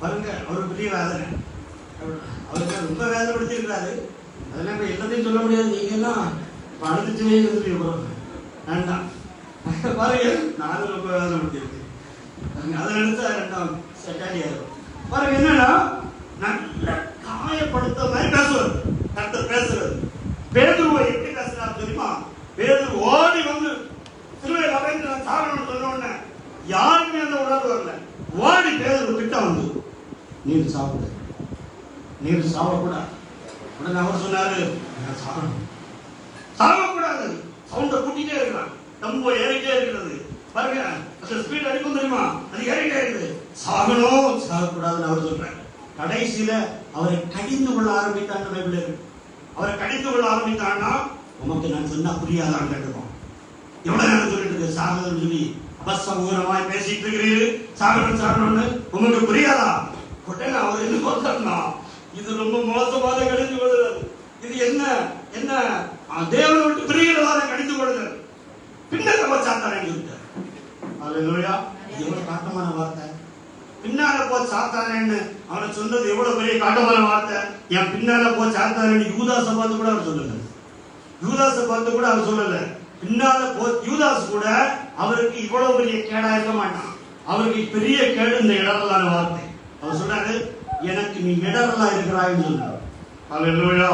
பாருங்க, அவருக்கு பெரிய வேதனை. அவருக்கு ரொம்ப வேதனைப்படுத்திருக்காரு. அதெல்லாம் இப்ப எல்லாத்தையும் சொல்ல முடியாது. நீங்க எல்லாம் அழுதுச்சுமே இருந்து வேண்டாம். பாருங்க, நானும் ரொம்ப வேதனைப்படுத்திருக்கேன். அதை நினைச்சா 2ஆம் செட்டாடி ஆயிரும். பாருங்க, என்னன்னா நல்ல காயப்படுத்த மாதிரி பேசுவார். கர்த்தர் பேசுறது. பேதுருவை எப்படி பேசுறாரு தெரியுமா? பேதுரு ஓடி வந்து சிலுவையில் அறைந்து நான் சாகணும்னு சொன்ன உடனே யாருமே அந்த உணர்வு வரல. ஓடி பேதுரு கிட்ட வந்து, நீர் சாப்பிடு, நீர் சாப்பிடக்கூடாது. உடனே அவர் சொன்னாரு, சாகணும், சாகக்கூடாது. சவுண்ட கூட்டிட்டே இருக்கலாம், ரொம்ப ஏறிட்டே இருக்கிறது. பாருங்க, அந்த ஸ்பீட் அடிக்கும் தெரியுமா? அது ஏறிட்டே இருக்குது. சாகணும், சாகக்கூடாதுன்னு அவர் சொல்றாரு. கடைசியில அவரை கடிந்து கொள்ள ஆரம்பித்தாங்க. பைபிள் இருக்கு. அவரை கடிந்து கொள்ள ஆரம்பித்தான்னா, உமக்கு நான் சொன்னா புரியாதான்னு கேட்டுப்போம். எவ்வளவு நேரம் சொல்லிட்டு இருக்கு சாகணும்னு சொல்லி அபசகூரமாய் பேசிட்டு இருக்கிறீர்கள். சாகணும்னு உங்களுக்கு புரியாதா? உடனே அவர் என்ன சொல்றாருன்னா, இது ரொம்ப மோசமாக கடிந்து கொள்ளுதல். இது என்ன என்ன தேவனை விட்டு பிரிகிறதான கடிந்து கொள்ளுதல். பின்னால போய் சாத்தானே சொல்லிட்டார். அல்லேலூயா. எவ்வளவு காட்டமான வார்த்தை. பின்னால போய் சாத்தானேன்னு அவரை சொன்னது எவ்வளவு பெரிய காட்டமான வார்த்தை. என் பின்னால போய் சாத்தானே யூதாசை பார்த்து கூட அவர் சொல்லல. யூதாசை பார்த்து கூட அவர் சொல்லல. பின்னால யூதாஸ் கூட அவருக்கு இவ்வளவு பெரிய கேடா இருக்க மாட்டான். அவருக்கு பெரிய கேடு இந்த இடரலான வார்த்தை. அவர் சொல்றாரு, எனக்கு நீ இடரலா இருக்கிறாய்ன்னு சொல்றாரு. அல்லேலூயா.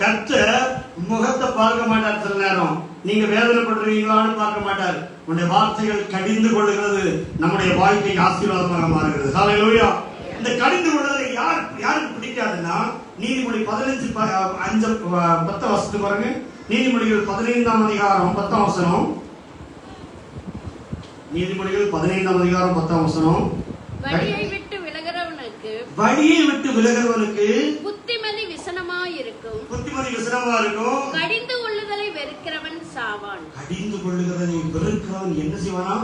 கர்த்தர் முகத்தை பார்க்க மாட்டார். சில நேரம் நீங்க வேதனைப்படுறீங்களான்னு பார்க்க மாட்டார். உன்னுடைய வார்த்தைகள் கடிந்து கொள்ளுகிறது நம்முடைய வாழ்க்கை ஆசீர்வாதமாக மாறுகிறது. அல்லேலூயா. இந்த கடிந்து கொள்வதை யாருக்கு பிடிக்காதுன்னா, நீதிமொழி 15:5-10 வசனத்துக்கு பாருங்க. நீதிமொழிகள் 15ஆம் அதிகாரம் 10ஆம் வசனம். நீதிமொழிகள் 15ஆம் அதிகாரம் 10ஆம் வசனம். வழியை விட்டு விலகிறவனுக்கு புத்திமதி விசனமாய் இருக்கும். கடிந்து கொள்ளுதலை வெறுக்கிறவன் சாவான். கடிந்து கொள்ளுகிறதை வெறுக்கிறவன் என்ன செய்வானா?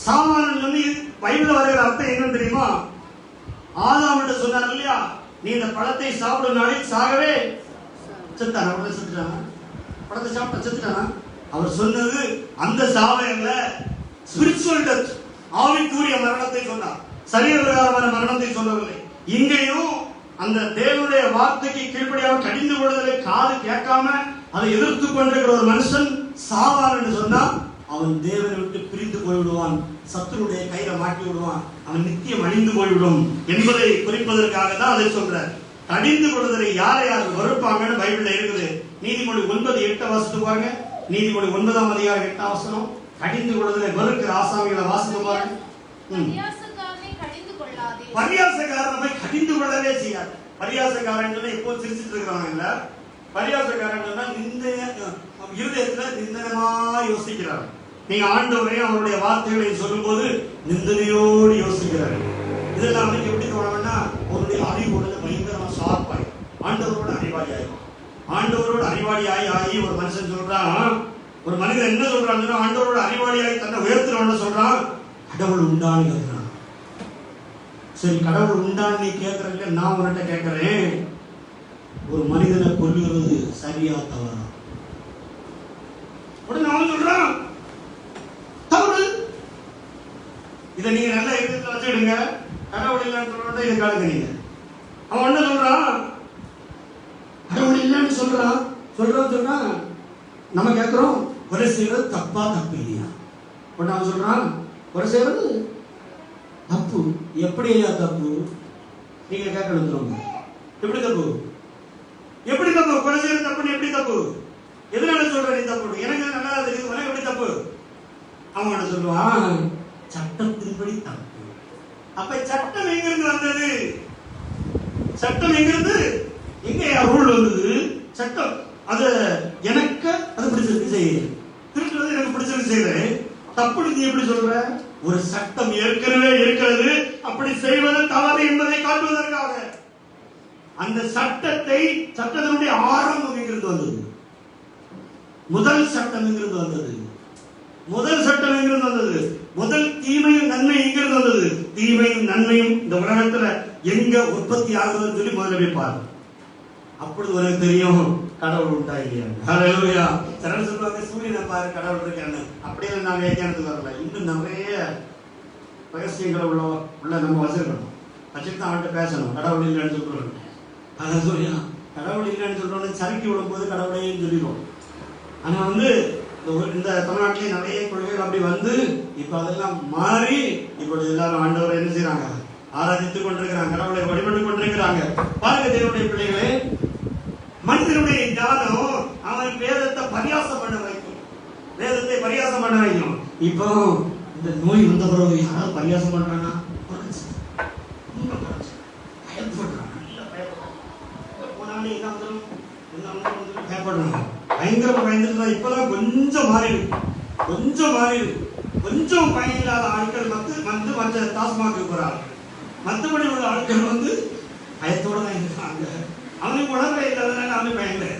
சாவான். சொல்லி பைபிள்ல வருகிற அர்த்தம் என்ன தெரியுமா? ஆதாம் சொன்னார் இல்லையா, நீ இந்த பழத்தை சாப்பிடும் நாளில் சாகவே செத்தானா? உடனே செத்துட்டானா? பழத்தை சாப்பிட்ட செத்துட்டானா? அவர் சொன்னது அந்த சாவையில ஸ்பிரிச்சுவல் டெத், ஆவிக்குரிய மரணத்தை சொன்னார். சரீரபிரகாரமான மரணத்தை சொல்லவில்லை. இங்கேயும் அந்த தேவனுடைய வார்த்தைக்கு கீழ்ப்படியாக கடிந்து கொள்வதை காது கேட்காம அதை எதிர்த்து கொண்டிருக்கிற ஒரு மனுஷன் சாவான் என்று சொன்னா, அவன் தேவனை விட்டு பிரிந்து போய்விடுவான், சத்துருடைய கையில மாட்டி விடுவான், அவன் நித்தியம் அழிந்து போய்விடும் என்பதை குறிப்பதற்காக தான் அதை சொல்றார். கடிந்து கொள்வதை யாரை யார் வெறுப்பாங்கன்னு பைபிள்ல இருக்குது. நீதிமொழி 9:8 வாசித்து பாருங்க. நீதிமொழி 9ஆம் அதிகாரம் 8ஆம் வசனம். கடிந்து கொள்வதை வெறுக்கிற ஆசாமிகளை வாசித்து பாருங்க. பரியாசக்காரனை கடிந்து கொள்ளவே செய்யாது. பரியாசக்காரன் எப்போ சிரிச்சிட்டு இருக்கிறாங்க இல்ல, பரியாசக்காரன் இருதயத்துல நிந்தனமா யோசிக்கிறார். நீங்க ஆண்டவரே அவருடைய வார்த்தைகளை சொல்லும் போது நிந்தனையோடு யோசிக்கிறார். இதெல்லாம் அவனுக்கு எப்படி தோணும்னா அவருடைய அறிவோட பயங்கரமா ஷார்ப்பாய் ஆண்டவரோட அறிவாளி ஆயிடும். ஆண்டவரோட அறிவாளி ஆகி ஒரு மனுஷன் சொல்றான், ஒரு மனிதன் என்ன சொல்றாங்கன்னா ஆண்டவரோட அறிவாளியாகி தன்னை உயர்த்துறவன் சொல்றான் கடவுள் உண்டான்னு கேட்கிறான். சரி கடவுள் உண்டான்னு நீ கேட்கறதுல நான் உன்கிட்ட கேட்கிறேன், ஒரு மனிதனை கொல்லுவது சரியா தவறா? உடனே அவன் சொல்றான் தவறு. இதை நீங்க நல்லா எழுதி வச்சுடுங்க. கடவுள் இல்லைன்னு சொல்றத இதை கலக்குறீங்க. அவன் என்ன சொல்றான், கடவுள் இல்லைன்னு சொல்றான். நம்ம கேட்கிறோம் ஒரு செய்யறது தப்பா தப்பு இல்லையா? உடனே அவன் சொல்றான் ஒரு செய்யறது தப்பு. எப்படி ஐயா தப்பு? நீங்க கேட்கணும். எப்படி தப்பு? எப்படி தப்பு? கொலை செய்யறது தப்புன்னு எப்படி தப்பு? எதனால சொல்ற நீ தப்பு? எனக்கு நல்லா தெரியுது, உனக்கு எப்படி தப்பு? அவன் என்ன சொல்லுவான், சட்டத்தின்படி தப்பு. அப்ப சட்டம் எங்கிருந்து வந்தது? சட்டம் எங்கிருந்து? எங்க ரூல் வந்தது? சட்டம் அது எனக்கு அது பிடிச்சிருக்கு செய்யுது, திருட்டுறது எனக்கு பிடிச்சிருக்கு செய்யுது, தப்பு நீ எப்படி சொல்ற? ஒரு சட்டம் ஏற்கனவே இருக்கிறது, அப்படி செய்வது தவறு என்பதை காட்டுவதற்காக அந்த சட்டத்தினுடைய ஆரம்பம் எங்கிருந்து வந்தது? முதல் சட்டம் எங்கிருந்து வந்தது? முதல் தீமையும் நன்மை எங்கிருந்து வந்தது? தீமையும் நன்மையும் இந்த உலகத்துல எங்க உற்பத்தி ஆகுதுன்னு சொல்லி முதல்ல வைப்பார். அப்பொழுது உனக்கு தெரியும் கடவுள் உண்டா இல்லையா. ஹல்லேலூயா. சிலர் சொல்லுவாங்க சூரியனை பாரு கடவுள் இருக்கான்னு. அப்படியே நான் வியாக்கியானத்துக்கு வரல. இன்னும் நிறைய ரகசியங்களை உள்ள நம்ம வச்சுட்டு தான் அவன்கிட்ட பேசணும். கடவுள் இல்லைன்னு சொல்றோம். அதான் சொல்லியா கடவுள் இல்லைன்னு சொல்றோம்னு சறுக்கி விடும் போது கடவுளையும் சொல்லிடுவோம். ஆனா இந்த தமிழ்நாட்டிலேயே நிறைய கொள்கைகள் அப்படி வந்து இப்ப அதெல்லாம் மாறி இப்பொழுது எல்லாரும் ஆண்டவரை என்ன செய்யறாங்க? ஆராதித்துக் கொண்டிருக்கிறாங்க, கடவுளை வழிபட்டுக் கொண்டிருக்கிறாங்க. பாருங்க தேவனுடைய பிள்ளைகளே, மனிதனுடைய ஞானம் அவன் வேதத்தை பரியாசம் பண்ண வைக்கும். இப்போ இந்த நோய் வந்த பிறகு யாராவது பரியாசம் பண்றானா? பயங்கரமா பயந்துட்டு இப்பதான் கொஞ்சம் பயன் இல்லாத ஆட்கள் வந்து மற்ற டாஸ்மாக்கு போறாங்க. மற்றபடி உள்ள ஆட்கள் வந்து பயத்தோட தான் இருக்காங்க. அவனுக்கு உடம்பு இல்லாதனால அவனுக்கு பயன் இல்லை.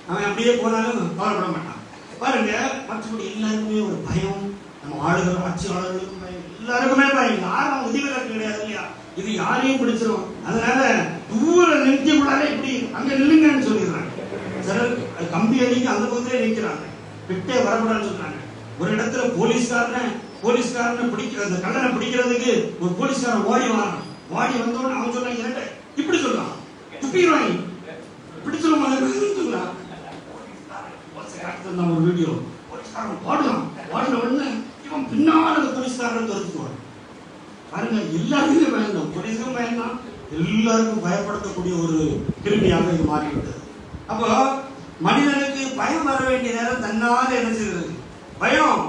அவன் அப்படியே போனாலும் கவலைப்பட மாட்டான். பாருங்க, மற்றபடி எல்லாருக்குமே ஒரு பயம். நம்ம ஆட்சியாளர்களுக்கும் பயம், எல்லாருக்குமே பயம். யாரும் உதவிகளுக்கு கிடையாது இல்லையா? இது யாரையும் பிடிச்சிரும். அதனால தூர நிறுத்திக்கூடாது, இப்படி அங்க நில்லுங்கன்னு சொல்லிடுறாங்க. சிலர் கம்பி அடிக்க அந்த பக்கத்திலே நிற்கிறாங்க, விட்டே வரக்கூடாதுன்னு சொல்றாங்க. ஒரு இடத்துல போலீஸ்காரனை பிடிக்கிற அந்த கல்லனை பிடிக்கிறதுக்கு ஒரு போலீஸ்காரன் ஓடி வந்தோன்னு அவன் சொன்னாங்க இப்படி சொல்றான், துப்பிடுவாங்க, பிடிச்சிடும் சொல்றான். ஒரு வீடியோ போலீஸ்காரன் ஓடின உடனே இவன் பின்னால போலீஸ்காரன் துரத்துக்குவான். பாருங்க, எல்லாருக்குமே பயந்தான், போலீஸுக்கும் பயந்தான், எல்லாருக்கும் பயப்படுத்தக்கூடிய ஒரு கிருமியாக இது மாறிவிட்டது. அப்போ மனிதனுக்கு பயம் வர வேண்டிய நேரம் தன்னால என்ன செய்கிறது? பயம்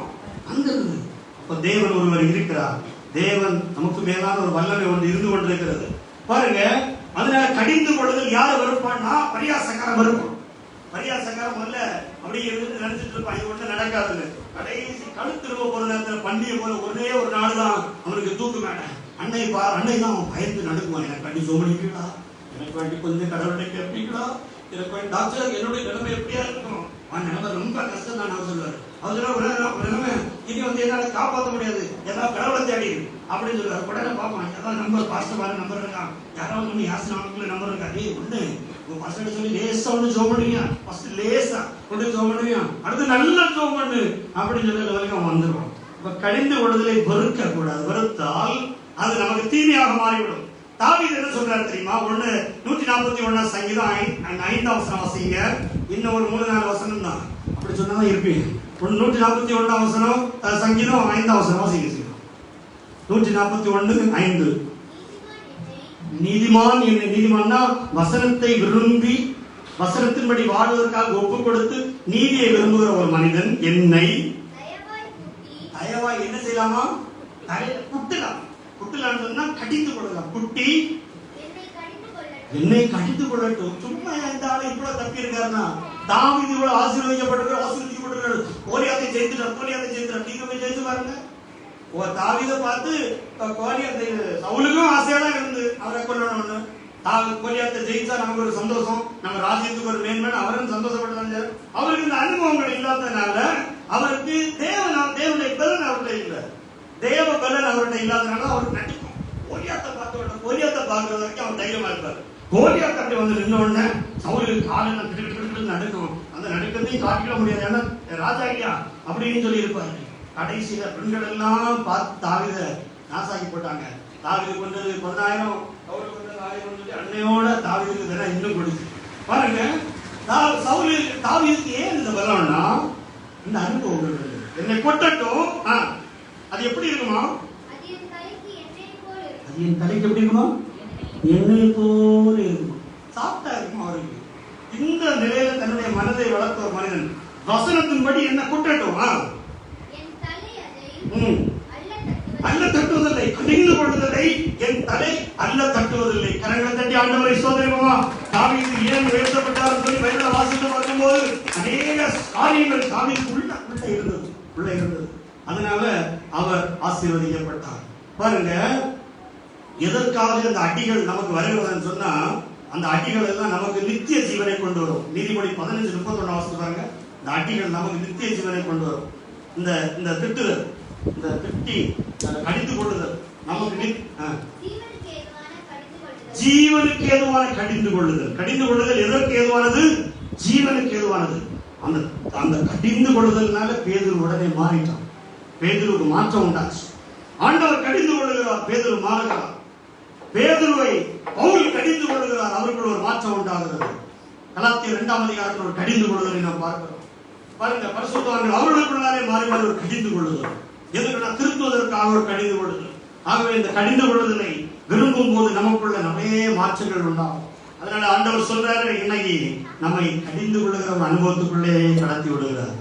வந்துடுது. அப்ப தேவன் ஒருவர் இருக்கிறார். தேவன் நமக்கு மேலான ஒரு வல்லமை ஒன்று இருந்து கொண்டிருக்கிறது. பாருங்க, அதனால கடிந்து கொள்ளுதல் யாரு வெறுப்பான்னா பரியாசக்காரன் வெறுப்பான். பரியாசக்காரன் முதல்ல அப்படியே இருந்து நினைச்சிட்டு இருப்பான், இது ஒண்ணு நடக்காதுன்னு. கடைசி கழுத்திருவ போற நேரத்தில் பண்டிகை போல ஒரே ஒரு நாள் தான் அவனுக்கு தூக்கு மேடம். அன்னை தான் அவன் பயந்து நடுக்குவான். எனக்கு வண்டி சோமணிக்கீங்களா, எனக்கு வண்டி கொஞ்சம் கடவுளை கேட்பீங்களா, எனக்கு டாக்டர் என்னுடைய நிலைமை எப்படியா இருக்கும், அவன் நிலைமை ரொம்ப கஷ்டம் தான் நான் சொல்லுவாரு. அவர் ஒரு நிலைமை இனி வந்து என்னால காப்பாற்ற முடியாது, ஏதாவது கடவுளை தேடி அப்படின்னு சொல்லுவாரு. உடனே பார்ப்பான், ஏதாவது நம்பர் பாஸ்டர் நம்பர் இருக்கான், யாராவது ஒண்ணு யாசனாவுக்குள்ள நம்பர் இருக்கா, நீ ஒண்ணு பாஸ்டர் சொல்லி லேசா ஒண்ணு ஜோம் பண்ணுவீங்க, ஃபர்ஸ்ட் லேசா ஒண்ணு ஜோம் பண்ணுவீங்க, அடுத்து நல்லா ஜோம் பண்ணு அப்படின்னு சொல்லி வரைக்கும் அவன் வந்துடுவான். இப்ப கடிந்து கொள்ளுதலை வெறுக்க கூடாது. வெறுத்தால் அது நமக்கு தீமையாக மாறிவிடும். தாவீது என்ன சொல்றாரு தெரியுமா? 141 சங்கீதம் 5ஆம் வசனம் வாசிங்க. இன்னும் ஒரு 3-4 வசனம் தான் அப்படி சொன்னதான் இருப்பீங்க. 141ஆம் வசனம் சங்கீதம் 5ஆம் வசனம் வாசிங்க. 141:5. நீதிமான் என்னை, நீதிமான்னா வசனத்தை விரும்பி வசனத்தின்படி வாழ்வதற்காக ஒப்பு கொடுத்து நீதியை விரும்புகிற ஒரு மனிதன் என்னை தயவாய் என்ன செய்யலாமா? குட்டலாம் சொன்னா கடிந்து கொள்ளலாம். குட்டி என்னை கடிந்து கொள்ளட்டும். சும்மா இந்த ஆளு இவ்வளவு தப்பி இருக்காருன்னா, தாவீது இவ்வளவு ஆசீர்வதிக்கப்பட்டிருக்காரு, கோலியாத்தை ஜெயித்துட்டார். நீங்க போய் ஜெயிச்சு பாருங்க. தாவீதை பார்த்து கோலியாத்தை, சவுலுக்கும் ஆசையா தான் இருந்து அவரை கொல்லணும்னு. கோலியாத்தை ஜெயிச்சா நமக்கு ஒரு சந்தோஷம், நம்ம ராஜ்யத்துக்கு ஒரு மேன்மை, அவரும் சந்தோஷப்பட்டு. அவருக்கு இந்த அனுபவங்கள் இல்லாததுனால அவருக்கு தேவனுடைய பலன் அவர்கிட்ட இல்லை, தேவ பலன் அவர்கிட்ட இல்லாதனால அவருக்கு நடிக்கும். கோலியாத்தை பார்க்கறது வரைக்கும் அவர் தைரியமா இருப்பார். கோலியாத் அப்படி வந்து நின்ன உடனே சவுலுக்கு காலையில நடுக்கும். அந்த நடுக்கத்தையும் காட்டிட முடியாது, ஏன்னா ராஜா இல்லையா அப்படின்னு சொல்லி இருப்பாரு. கடைசியில பெண்கள் எல்லாம் பார்த்து தாவீதை நாசாக்கி போட்டாங்க. தாவீது கொண்டது 10,000, சவுல் கொண்டது 1000 சொல்லி அன்னையோட தாவீதுக்கு வேணா இன்னும் கொடுத்து பாருங்க. தாவீதுக்கு ஏன் இந்த பலம்னா, இந்த அனுபவங்கள் என்னை கொட்டட்டும். அது எப்படி இருக்குமா? அது என் தலைக்கு எப்படி இருக்குமா? எண்ணெய் போல இருக்கும், சாப்பிட்டா இருக்குமா அவருக்கு. இந்த நிலையில தன்னுடைய மனதை வளர்த்த ஒரு மனிதன் வசனத்தின்படி என்ன கொட்டட்டும். அல்ல தட்டுவதில்லை, கடிந்து கொள்வதில்லை, என் தலை அல்ல தட்டுவதில்லை. கரங்களை தட்டி ஆண்டவரை சோதரிப்போமா. தாவீது ஏன் உயர்த்தப்பட்டார் சொல்லி பைபிளை வாசித்து பார்க்கும்போது அநேக காரியங்கள் தாவீதுக்குள்ள இருந்தது. அதனால அவர் ஆசீர்வதிக்கப்பட்டார். பாருங்க, எதற்காக இந்த அடிகள் நமக்கு வருகிறதுன்னு சொன்னா, அந்த அடிகள் எல்லாம் நமக்கு நித்திய ஜீவனை கொண்டு வரும். நீதிமொழி 15:31 வாசித்து பாருங்க. இந்த அடிகள் நமக்கு நித்திய ஜீவனை கொண்டு வரும். இந்த திட்டுதல், இந்த திட்டி கடிந்து கொள்ளுதல் நமக்கு ஜீவனுக்கு ஏதுவான கடிந்து கொள்ளுதல் எதற்கு ஏதுவானது? ஜீவனுக்கு ஏதுவானது. அந்த கடிந்து கொள்ளுதல்னால பேதுரு உடனே மாறிட்டான். பேதுருக்கு மாற்றம் உண்டாச்சு. ஆண்டவர் கடிந்து கொள்ளுகிறார், பேதுரு மாறுகிறார். பேதுருவை பவுல் கடிந்து கொள்ளுகிறார், அவர்கள் ஒரு மாற்றம் உண்டாகிறது. கலாத்தியர் 2ஆம் அதிகாரத்தில் ஒரு கடிந்து கொள்ளுதலை நாம் பார்க்கிறோம். பாருங்க, பரிசுத்தவான்கள் அவர்களுக்குள்ளாரே மாறி ஒரு கடிந்து கொள்ளுதல். எதுக்குன்னா திருத்துவதற்காக ஒரு கடிந்து கொள்ளுதல். ஆகவே இந்த கடிந்து கொள்ளுதலை விரும்பும் போது நமக்குள்ள நிறைய மாற்றங்கள் உண்டாகும். அதனால ஆண்டவர் சொல்றாரு, இன்னைக்கு நம்மை கடிந்து கொள்ளுகிற ஒரு அனுபவத்துக்குள்ளே கடத்தி விடுகிறார்.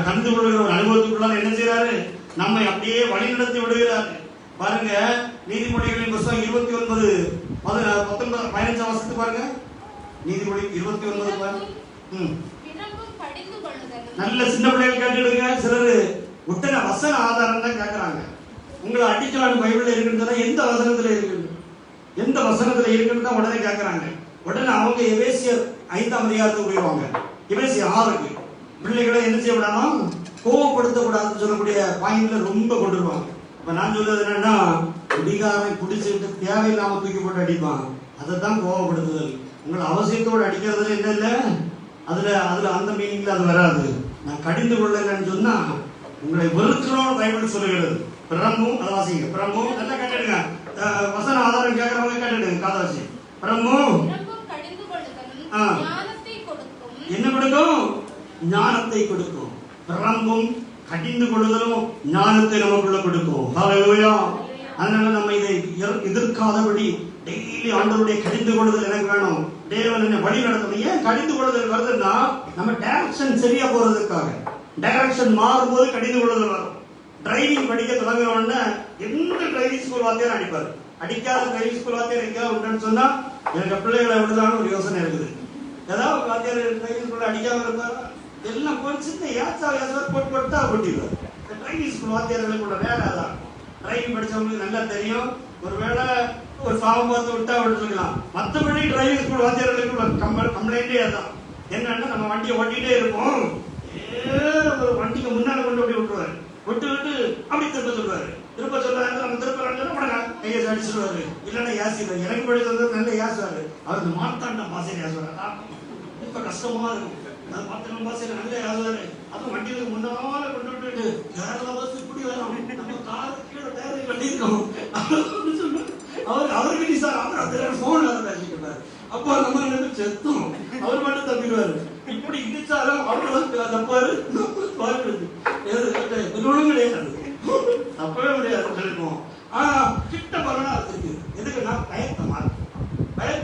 கடிந்து கொள்ளுகிற ஒரு அனுபவத்துக்குள்ள என்ன செய்யறாரு? நம்மை அப்படியே வழி நடத்தி விடுகிறார். பாருங்க, நீதிமொழிகளின் புத்தகம் 29:15 வாசித்து பாருங்க. நீதிமொழி 29 பாருங்க. நல்ல சின்ன பிள்ளைகள் கேட்டுடுங்க. சிலர் உடனே வசன ஆதாரம் தான் கேட்கறாங்க. உங்களை அடிக்கலான்னு பைபிள்ல இருக்குன்னு எந்த வசனத்துல இருக்குன்னு தான் உடனே கேட்கறாங்க. உடனே அவங்க எபேசியர் 5ஆம் அதிகாரத்துக்கு போயிடுவாங்க. எபேசியர் 6க்கு பிள்ளைகளை என்ன செய்ய விடணும்? கோவப்படுத்த கூடாதுன்னு சொல்லக்கூடிய பாயிண்ட்ல ரொம்ப கொண்டுருவாங்க. இப்ப நான் சொல்றது என்னன்னா, குடிகாரன் குடிச்சுட்டு தேவையில்லாம தூக்கி போட்டு அடிப்பான், அதை தான் கோவப்படுத்துதல். உங்களை அவசியத்தோடு அடிக்கிறதுல என்ன இல்லை, அதுல அந்த மீனிங்ல அது வராது. நான் கடிந்து கொள்ளலன்னு சொன்னா உங்களை வெறுக்கிறோம் பைபிள் சொல்லுகிறது. பிரம்பும் அதை வாசிங்க. பிரம்பும் நல்லா கேட்டுடுங்க. வசன ஆதாரம் கேட்கறவங்க கேட்டுடுங்க. காதாசி பிரம்பும் என்ன கொடுக்கும்? ஞானத்தை கொடுக்கும். பிரம்பும் கடிந்து கொள்ளுதலும் ஞானத்தை நமக்குள்ள கொடுக்கும். ஹல்லேலூயா. அதனால நம்ம இதை எதிர்க்காதபடி டெய்லி ஆண்டவருடைய கடிந்து கொள்ளுதல் எனக்கு வேணும், தேவன் என்னை வழி நடத்தணும். ஏன் கடிந்து கொள்ளுதல் வருதுன்னா, நம்ம டைரக்ஷன் சரியா போறதுக்காக. டைரக்ஷன் மாறும்போது கடிந்து கொள்ளுதல் வரும். டிரைவிங் படிக்க தொடங்குறோம்னா எந்த டிரைவிங் ஸ்கூல் வாத்தியாரும் அடிப்பாரு. அடிக்காத டிரைவிங் ஸ்கூல் வாத்தியார் எங்கேயாவது உண்டுன்னு சொன்னா எனக்கு பிள்ளைகளை விடுதான்னு ஒரு யோசனை இருக்குது. ஏதாவது ஒரு வாத்தியார் டிரைவிங் ஸ்கூல்ல அடிக்காம இருப்பாரு, எல்லாம் கொஞ்சம் ஏசாவர் போட்டு போட்டிடுவார். டிரைவிங் ஸ்கூல் வாத்தியார்களுக்கு வேலை அதான். டிரைவிங் படிச்சவங்களுக்கு நல்லா தெரியும். ஒருவேளை ஒரு பாவம் பார்த்து விட்டா விட்டுருக்கலாம். மற்றபடி டிரைவிங் ஸ்கூல் வாத்தியார்களுக்கு கம்ப்ளைண்டே அதான். என்னன்னா, நம்ம வண்டியை ஓட்டிகிட்டே இருப்போம், ஒரு வண்டிக்கு முன்னால கொண்டு அப்படி விட்டுருவாரு. விட்டு அப்படி திருப்ப சொல்லுவாரு. நம்ம திருப்ப கையை அடிச்சிருவாரு. இல்லைன்னா ஏசிடுவாரு. எனக்கு படிச்சது நல்ல ஏசுவாரு. அவருக்கு மாத்தாண்ட பாசையில் ஏசுவாரு. இப்ப கஷ்டமா இருக்கும். மாத்தாண்ட பாசையில நல்ல ஏசுவாரு. அதுவும் வண்டிகளுக்கு முன்னால கொண்டு விட்டுட்டு கேரளா பஸ் இப்படி வரும், நம்ம கார் கீழே டயரை கட்டியிருக்கோம் அவருக்கு நீ சார் அவர் போன் பேசிக்கிட்டாரு. அப்போ நம்ம ரெண்டு செத்தும், அவர் மட்டும் தப்பிடுவாரு. இப்படி இடிச்சாலும் அவர்கள் தப்பாரு கிடையாது, தப்பவே முடியாது இருக்கும். ஆனா கிட்ட பலனா இருக்கு. எதுக்குன்னா பயத்தை